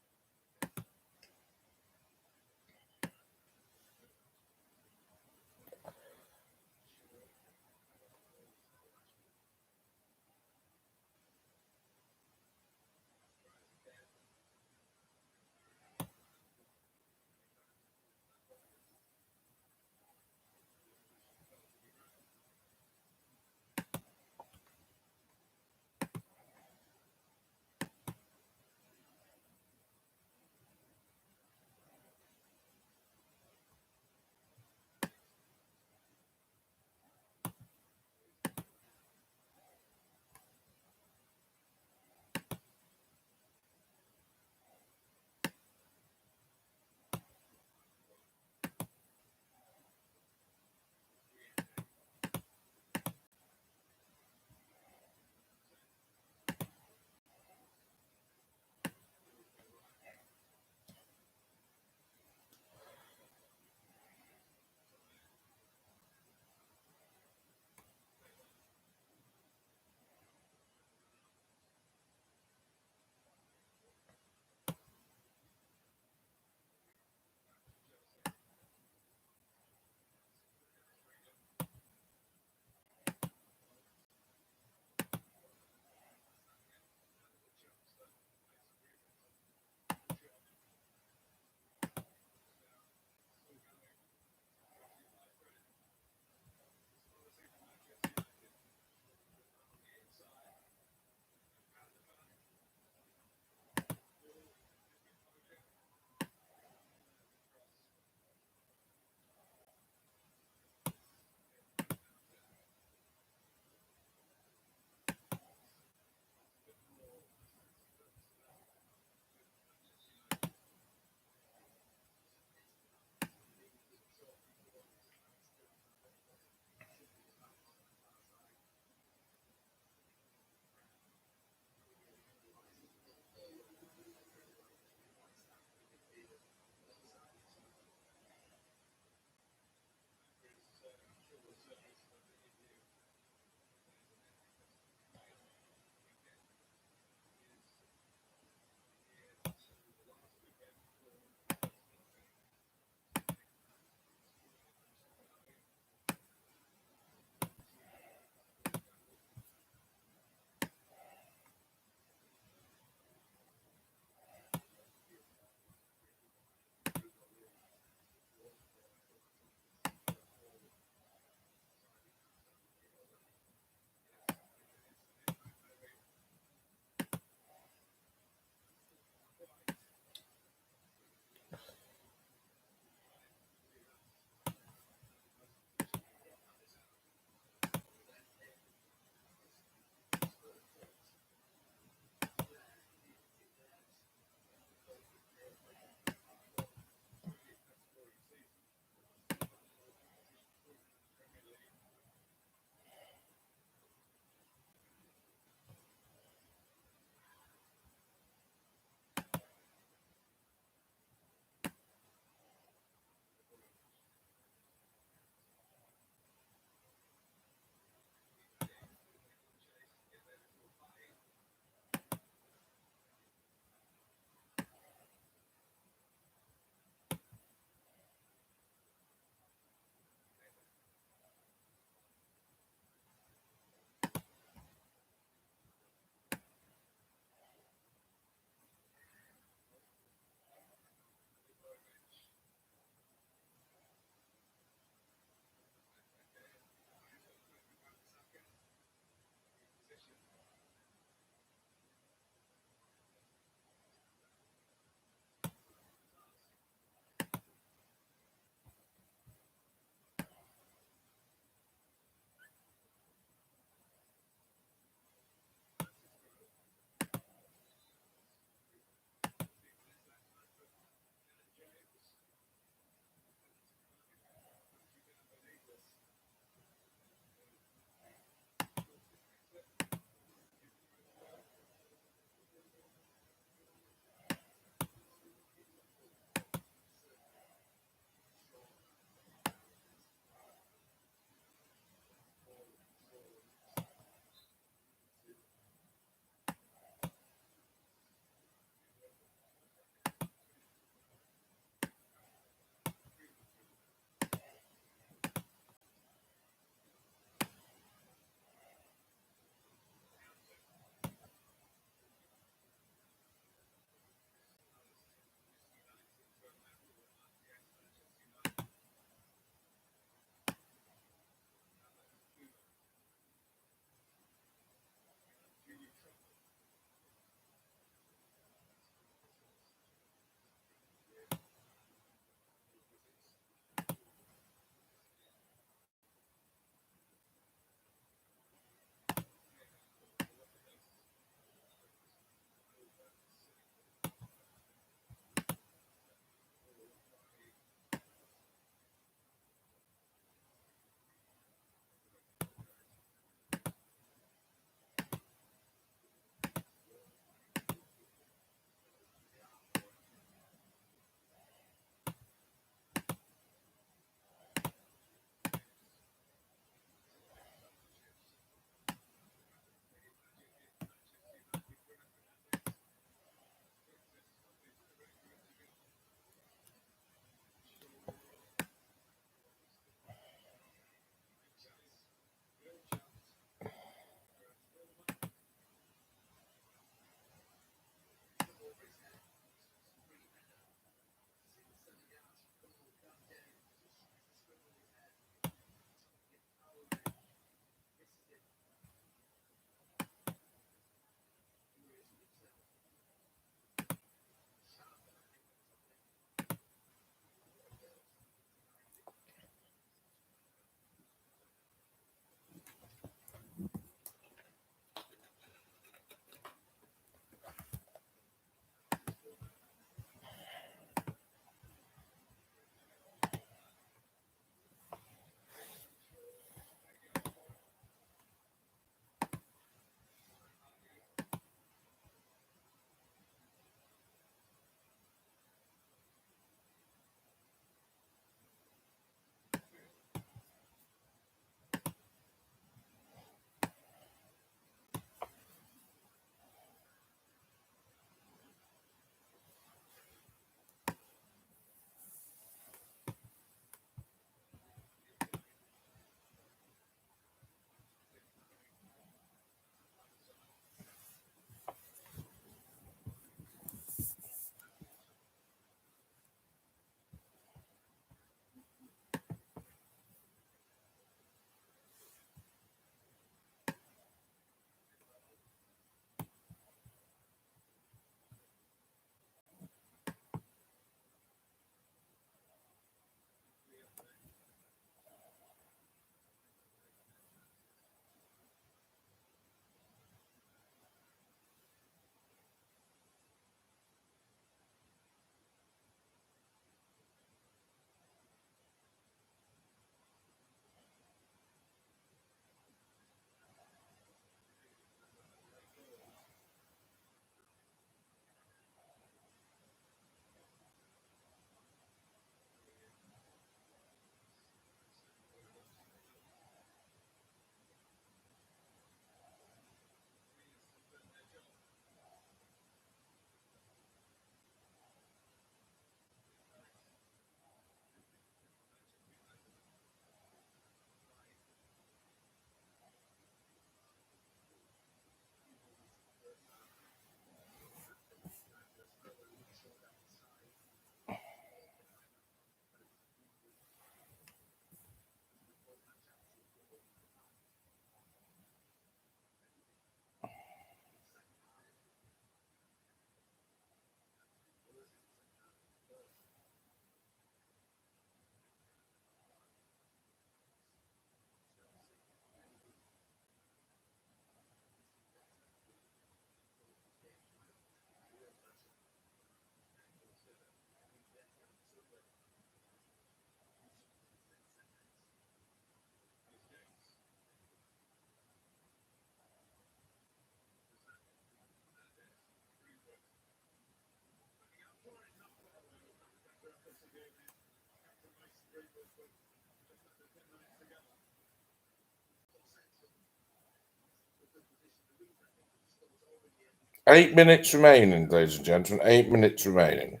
8 minutes remaining, ladies and gentlemen. 8 minutes remaining.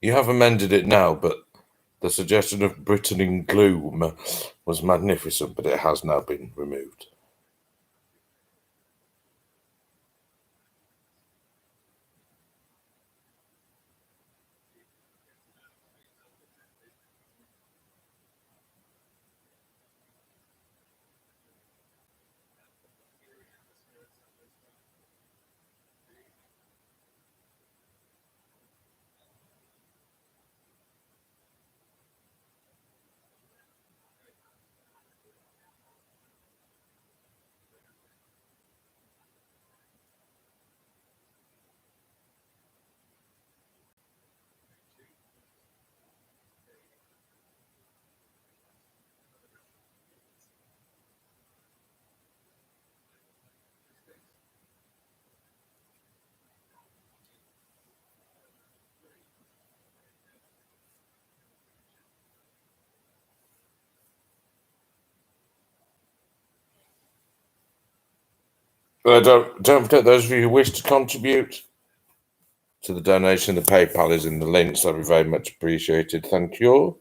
You have amended it now, but the suggestion of Britain in gloom was magnificent, but it has now been removed. Don't forget, those of you who wish to contribute to the donation, the PayPal is in the links. That'd be very much appreciated. Thank you.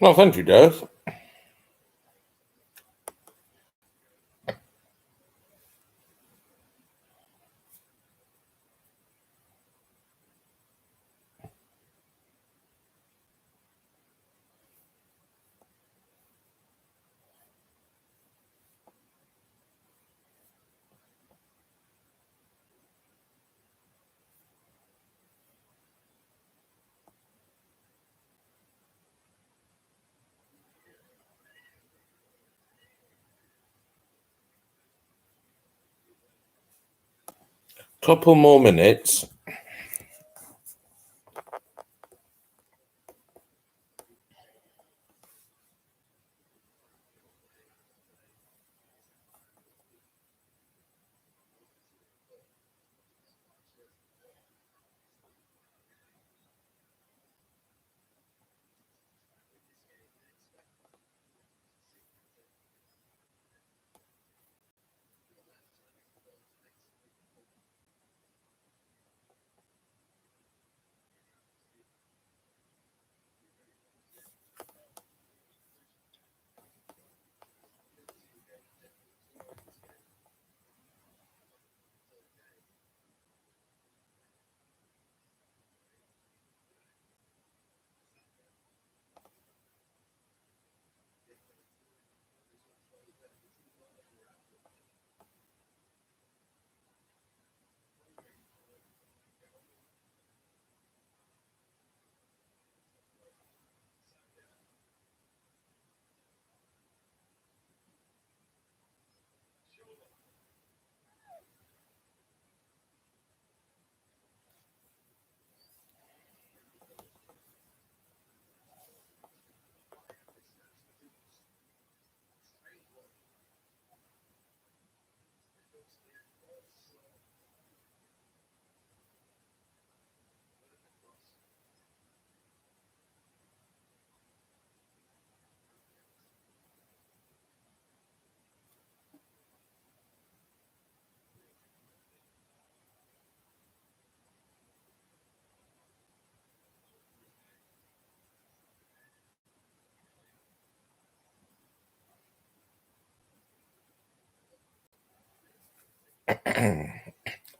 Well, thank you, Gareth. Couple more minutes.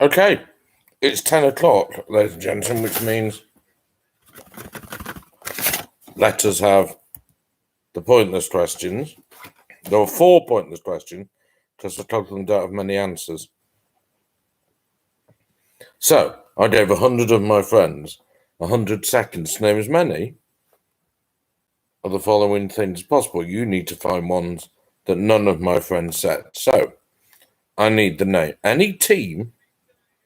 Okay, it's 10 o'clock, ladies and gentlemen, which means let us have the pointless questions. There were 4 pointless questions because I told them don't have many answers. So I gave 100 of my friends 100 seconds to name as many of the following things as possible. You need to find ones that none of my friends said. So I need the name. Any team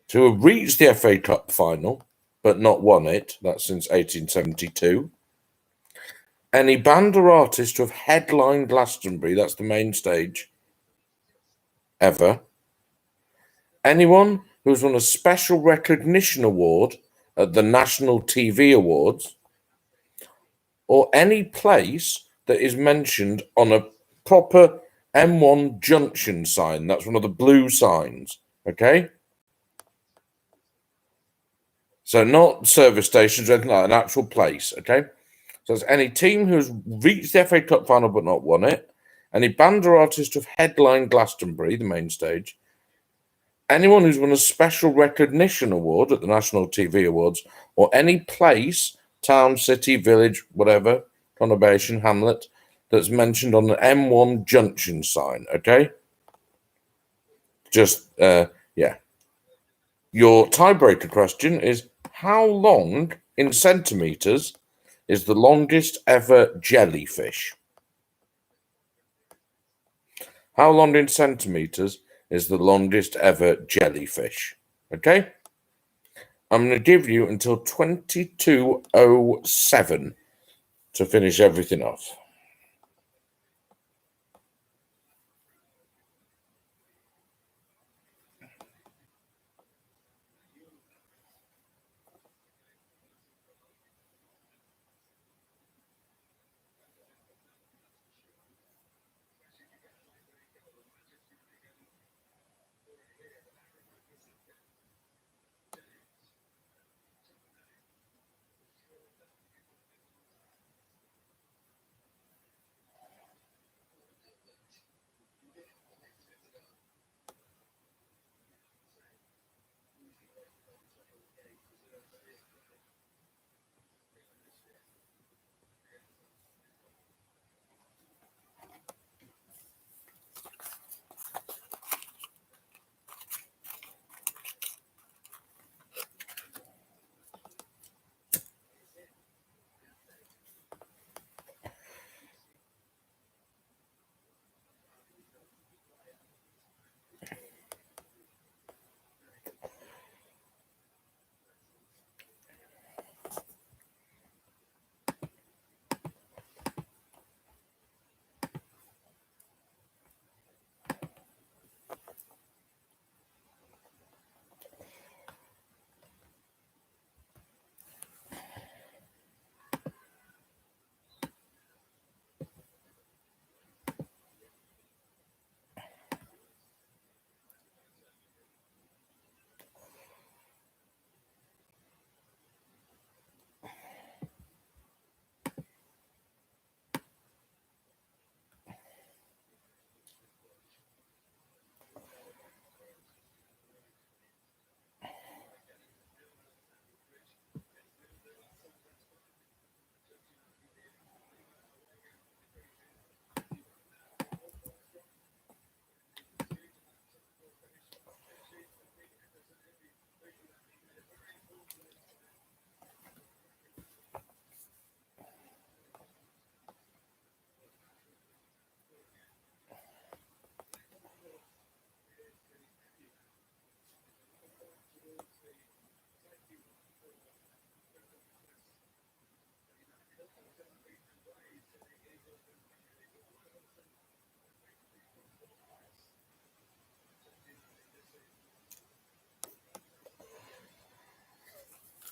to have reached the FA Cup final but not won it, that's since 1872. Any band or artist to have headlined Glastonbury, that's the main stage, ever. Anyone who's won a special recognition award at the National TV Awards, or any place that is mentioned on a proper M1 junction sign. That's one of the blue signs, okay? So not service stations or anything like that, an actual place, okay? So it's any team who's reached the FA Cup final but not won it, any band or artist to have headlined Glastonbury, the main stage, anyone who's won a special recognition award at the National TV Awards, or any place, town, city, village, whatever, conurbation, hamlet, that's mentioned on the M1 junction sign, okay? Just, yeah. Your tiebreaker question is, how long in centimetres is the longest ever jellyfish? How long in centimetres is the longest ever jellyfish? Okay? I'm going to give you until 22:07 to finish everything off.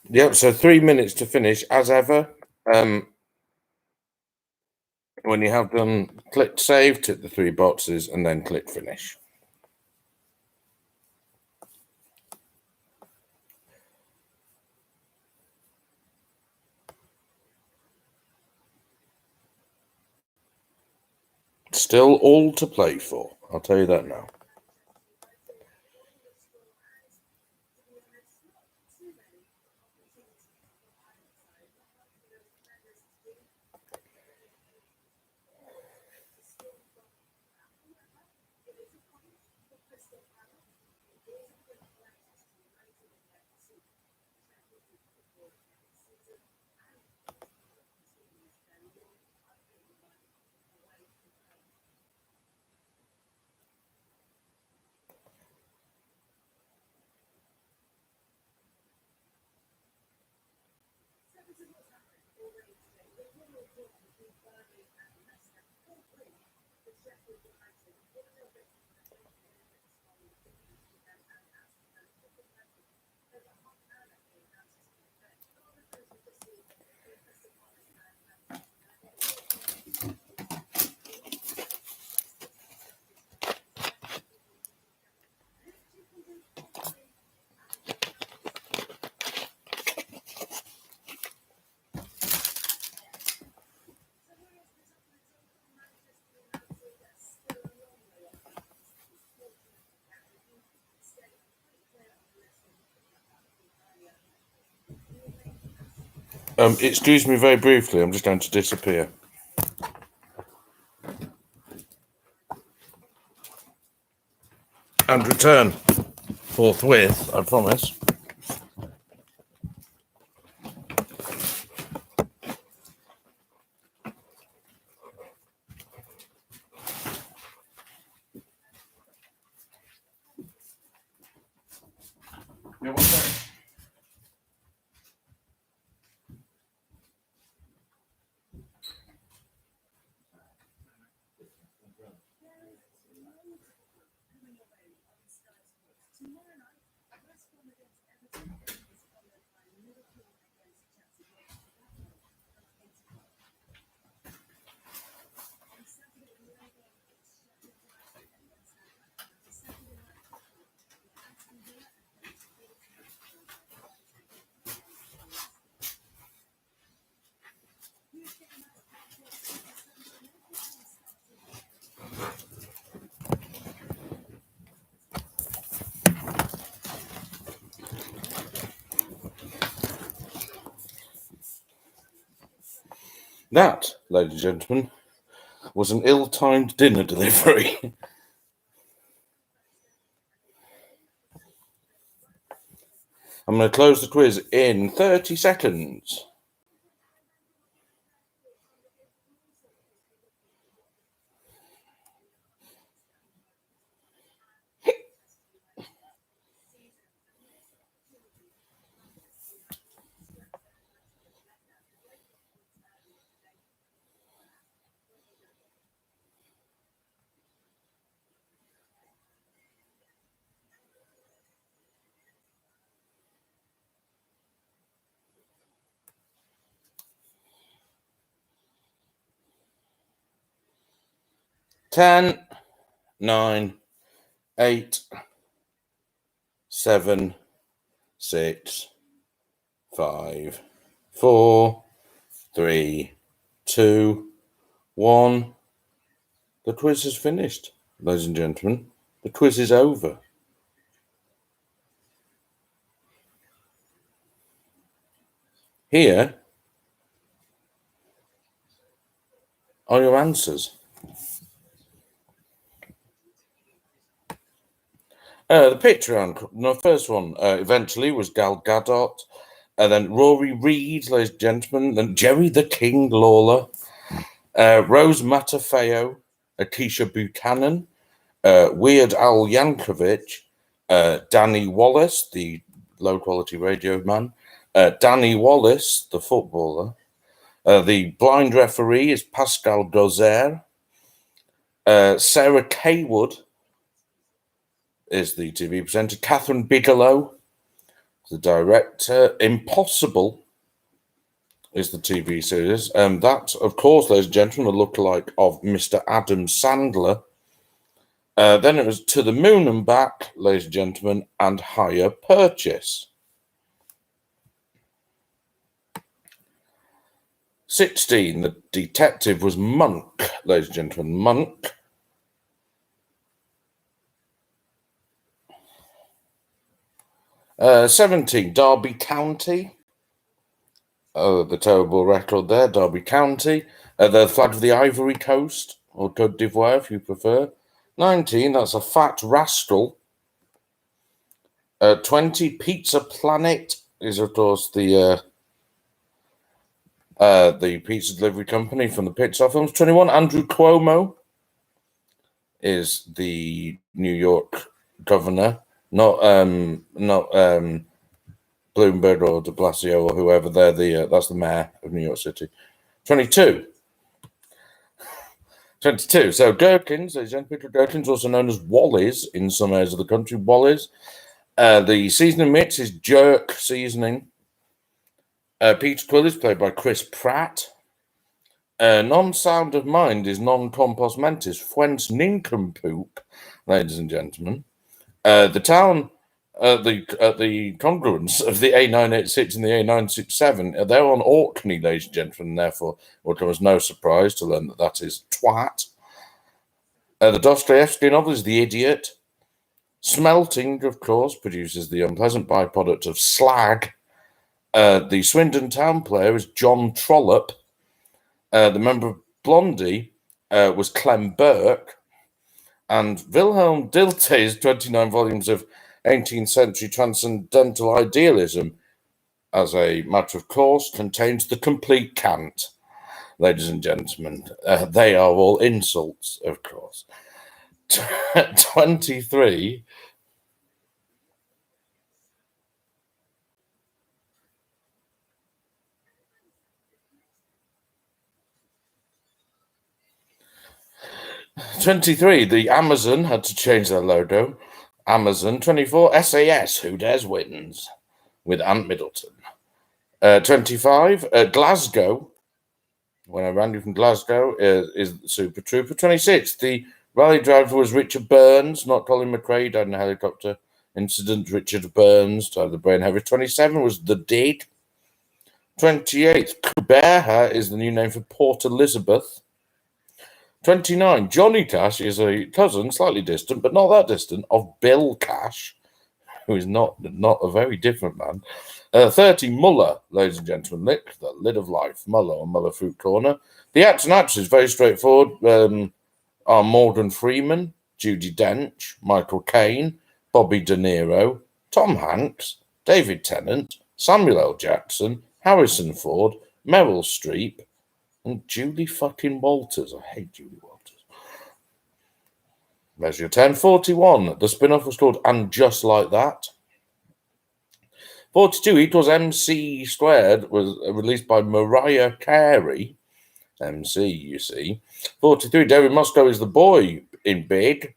Yep, so 3 minutes to finish, as ever. When you have done, click save, tick the 3 boxes, and then click finish. Still all to play for, I'll tell you that now. Excuse me very briefly, I'm just going to disappear. And return forthwith, I promise. Yeah, what's that? That, ladies and gentlemen, was an ill-timed dinner delivery. I'm going to close the quiz in 30 seconds. Ten, 9, 8, 7, 6, 5, 4, 3, 2, 1. The quiz is finished, ladies and gentlemen. The quiz is over. Here are your answers. The Patreon, no, first one eventually was Gal Gadot, and then Rory Reid, ladies and gentlemen, then Jerry the King Lawler, Rose Matafeo, Atisha Buchanan, Weird Al Yankovic, Danny Wallace, the low quality radio man, Danny Wallace, the footballer. The blind referee is Pascal Dozer. Sarah Kaywood is the TV presenter. Catherine Bigelow, the director. Impossible is the TV series. That, of course, ladies and gentlemen, a lookalike of Mr. Adam Sandler. Then it was To the Moon and Back, ladies and gentlemen, and Hire Purchase. 16, the detective was Monk, ladies and gentlemen, Monk. 17, Derby County. Oh, the terrible record there, Derby County. The Flag of the Ivory Coast, or Côte d'Ivoire if you prefer. 19, that's A Fat Rascal. 20, Pizza Planet is, of course, the pizza delivery company from the Pixar films. 21, Andrew Cuomo is the New York governor, not Bloomberg or de Blasio or whoever. They're that's the mayor of New York City. 22. So gherkins, gherkins, also known as wallies in some areas of the country. Wallies. The seasoning mix is jerk seasoning. Peter Quill is played by Chris Pratt. Non-sound of mind is non-compos mentis, fuens nincompoop, ladies and gentlemen. The town, the congruence of the A986 and the A967, they're on Orkney, ladies and gentlemen, and therefore it was no surprise to learn that that is twat. The Dostoevsky novel is The Idiot. Smelting, of course, produces the unpleasant byproduct of slag. The Swindon town player is John Trollope. The member of Blondie was Clem Burke. And Wilhelm Dilthey's 29 volumes of 18th century transcendental idealism, as a matter of course, contains the complete cant. Ladies and gentlemen, they are all insults, of course. 23. The Amazon had to change their logo. Amazon. 24, SAS, Who Dares Wins, with Ant Middleton. 25, Glasgow, When I Ran You from Glasgow, is Super Trooper. 26, the rally driver was Richard Burns, not Colin McRae, died in a helicopter incident. Richard Burns died of the brain hemorrhage. 27 was The Dig. 28, Kuberha is the new name for Port Elizabeth. 29, Johnny Cash is a cousin, slightly distant, but not that distant, of Bill Cash, who is not a very different man. 30, Muller, ladies and gentlemen, Lick, the lid of life, Muller or Muller Fruit Corner. The actors and actresses, very straightforward, are Morgan Freeman, Judi Dench, Michael Caine, Bobby De Niro, Tom Hanks, David Tennant, Samuel L. Jackson, Harrison Ford, Meryl Streep, and Julie fucking Walters. I hate Julie Walters. There's your 10. 41. The spin-off was called And Just Like That. 42. Equals MC Squared was released by Mariah Carey. MC, you see. 43. David Moscow is the boy in Big.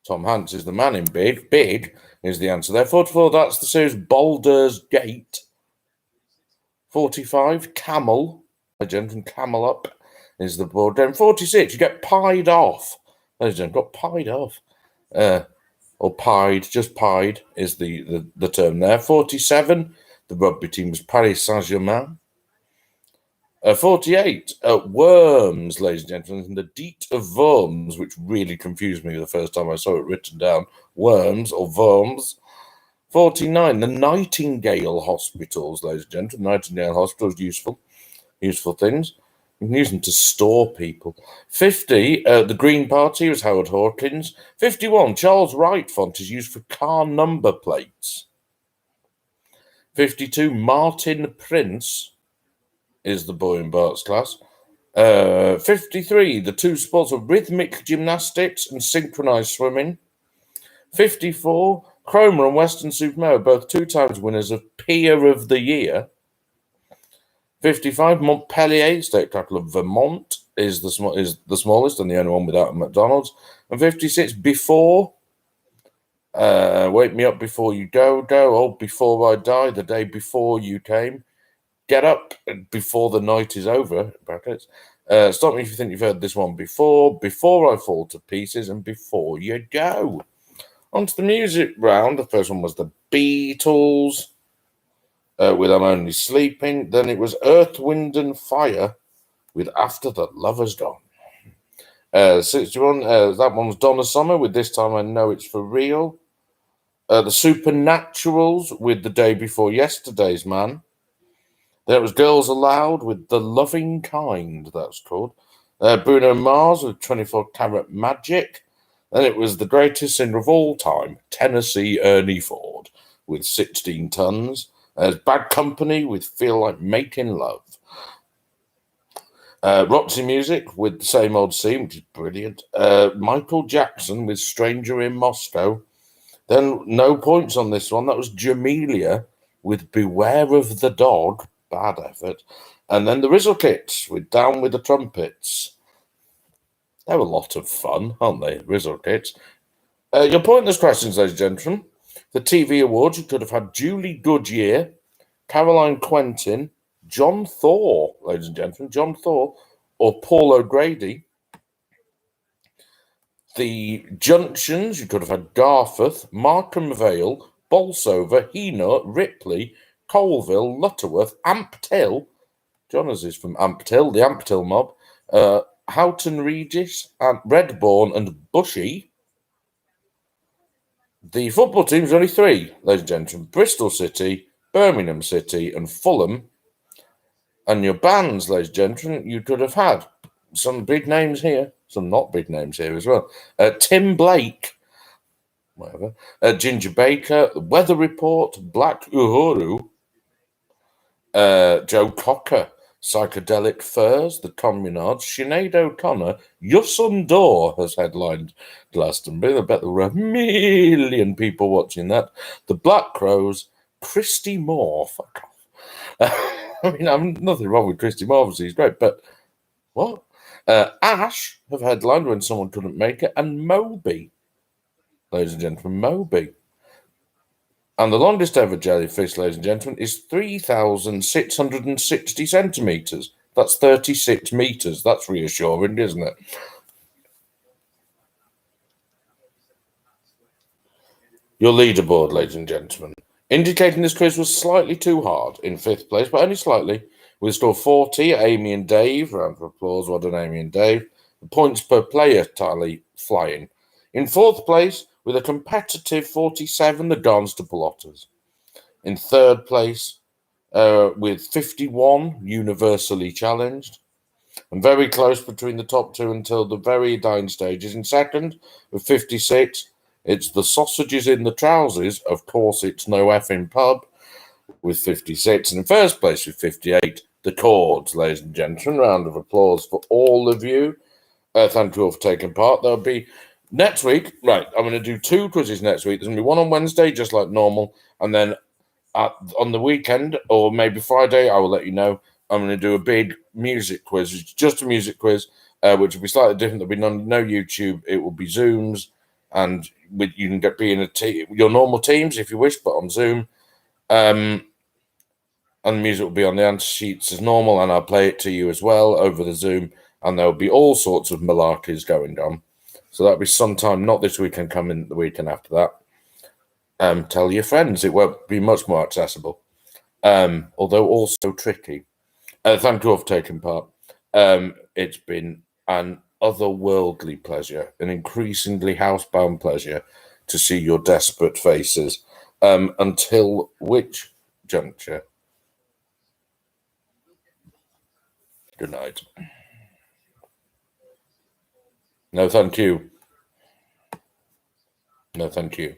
Tom Hanks is the man in Big. Big is the answer there. 44. That's the series Baldur's Gate. 45. Camel. Gentlemen, Camel Up is the board game. 46, you get pied off. Ladies and gentlemen, got pied off. Or pied, just pied is the term there. 47, the rugby team was Paris Saint-Germain. 48, Worms, ladies and gentlemen, the Deet of Worms, which really confused me the first time I saw it written down. Worms or Worms. 49, the Nightingale Hospitals, ladies and gentlemen. Nightingale Hospitals, useful things. You can use them to store people. 50, the Green Party was Howard Hawkins. 51, Charles Wright font is used for car number plates. 52, Martin Prince is the boy in Bart's class. 53, the two sports of rhythmic gymnastics and synchronized swimming. 54, Cromer and Western Supermare, both 2 times winners of Peer of the Year. 55, Montpellier, state capital of Vermont, is the smallest and the only one without a McDonald's. And 56, Before Wake me up before you go. Oh, before I die, the day before you came. Get up before the night is over. Brackets. Stop me if you think you've heard this one before. Before I fall to pieces, and before you go. On to the music round. The first one was the Beatles with I'm Only Sleeping. Then it was Earth, Wind and Fire with After the Lover's Gone. 61, that one was Donna Summer with This Time I Know It's For Real. The Supernaturals with The Day Before Yesterday's Man. Then it was Girls Aloud with The Loving Kind, that's called. Bruno Mars with 24 Karat Magic. Then it was The Greatest Singer of All Time, Tennessee Ernie Ford with 16 Tons. There's Bad Company with Feel Like Making Love. Roxy Music with The Same Old Scene, which is brilliant. Michael Jackson with Stranger in Moscow. Then no points on this one. That was Jamelia with Beware of the Dog. Bad effort. And then the Rizzle Kits with Down with the Trumpets. They're a lot of fun, aren't they, Rizzle Kits? Your pointless questions, ladies and gentlemen. The TV awards, you could have had Julie Goodyear, Caroline Quentin, John Thor, ladies and gentlemen, John Thor, or Paul O'Grady. The junctions, you could have had Garforth, Markham Vale, Bolsover, Heanor, Ripley, Colville, Lutterworth, Amptill. Jonas is from Amptill, the Amptill mob. Houghton Regis, and Redbourne and Bushy. The football teams are only three, ladies and gentlemen. Bristol City, Birmingham City, and Fulham. And your bands, ladies and gentlemen, you could have had some big names here, some not big names here as well. Tim Blake, whatever. Ginger Baker, The Weather Report, Black Uhuru, Joe Cocker, Psychedelic Furs, The Communards, Sinead O'Connor, Yusun Dor has headlined Glastonbury. I bet there were a million people watching that. The Black Crows, Christy Moore, fuck off. I mean, I'm nothing wrong with Christy Moore, obviously, he's great, but what? Ash have headlined When Someone Couldn't Make It, and Moby, ladies and gentlemen, Moby. And the longest ever jellyfish, ladies and gentlemen, is 3,660 centimetres. That's 36 metres. That's reassuring, isn't it? Your leaderboard, ladies and gentlemen, indicating this quiz was slightly too hard in fifth place, but only slightly. With score 40, Amy and Dave. Round of applause, well done, Amy and Dave. The points per player tally flying. In fourth place, with a competitive 47, the Garnstaple Otters. In third place, with 51, universally challenged. And very close between the top two until the very dying stages. In second, with 56, it's the Sausages in the Trousers. Of course, it's no effing pub, with 56. And in first place, with 58, the Chords, ladies and gentlemen. Round of applause for all of you. Thank you all for taking part. There'll be next week, right, I'm going to do two quizzes next week. There's going to be one on Wednesday, just like normal. And then on the weekend, or maybe Friday, I will let you know, I'm going to do a big music quiz. It's just a music quiz, which will be slightly different. There'll be no YouTube. It will be Zooms. And you can be in your normal teams if you wish, but on Zoom. And the music will be on the answer sheets as normal, and I'll play it to you as well over the Zoom. And there'll be all sorts of malarkeys going on. So that'll be sometime, not this weekend, coming the weekend after that. Tell your friends. It won't be much more accessible, although also tricky. Thank you all for taking part. It's been an otherworldly pleasure, an increasingly housebound pleasure to see your desperate faces. Until which juncture? Good night. No, thank you. No, thank you.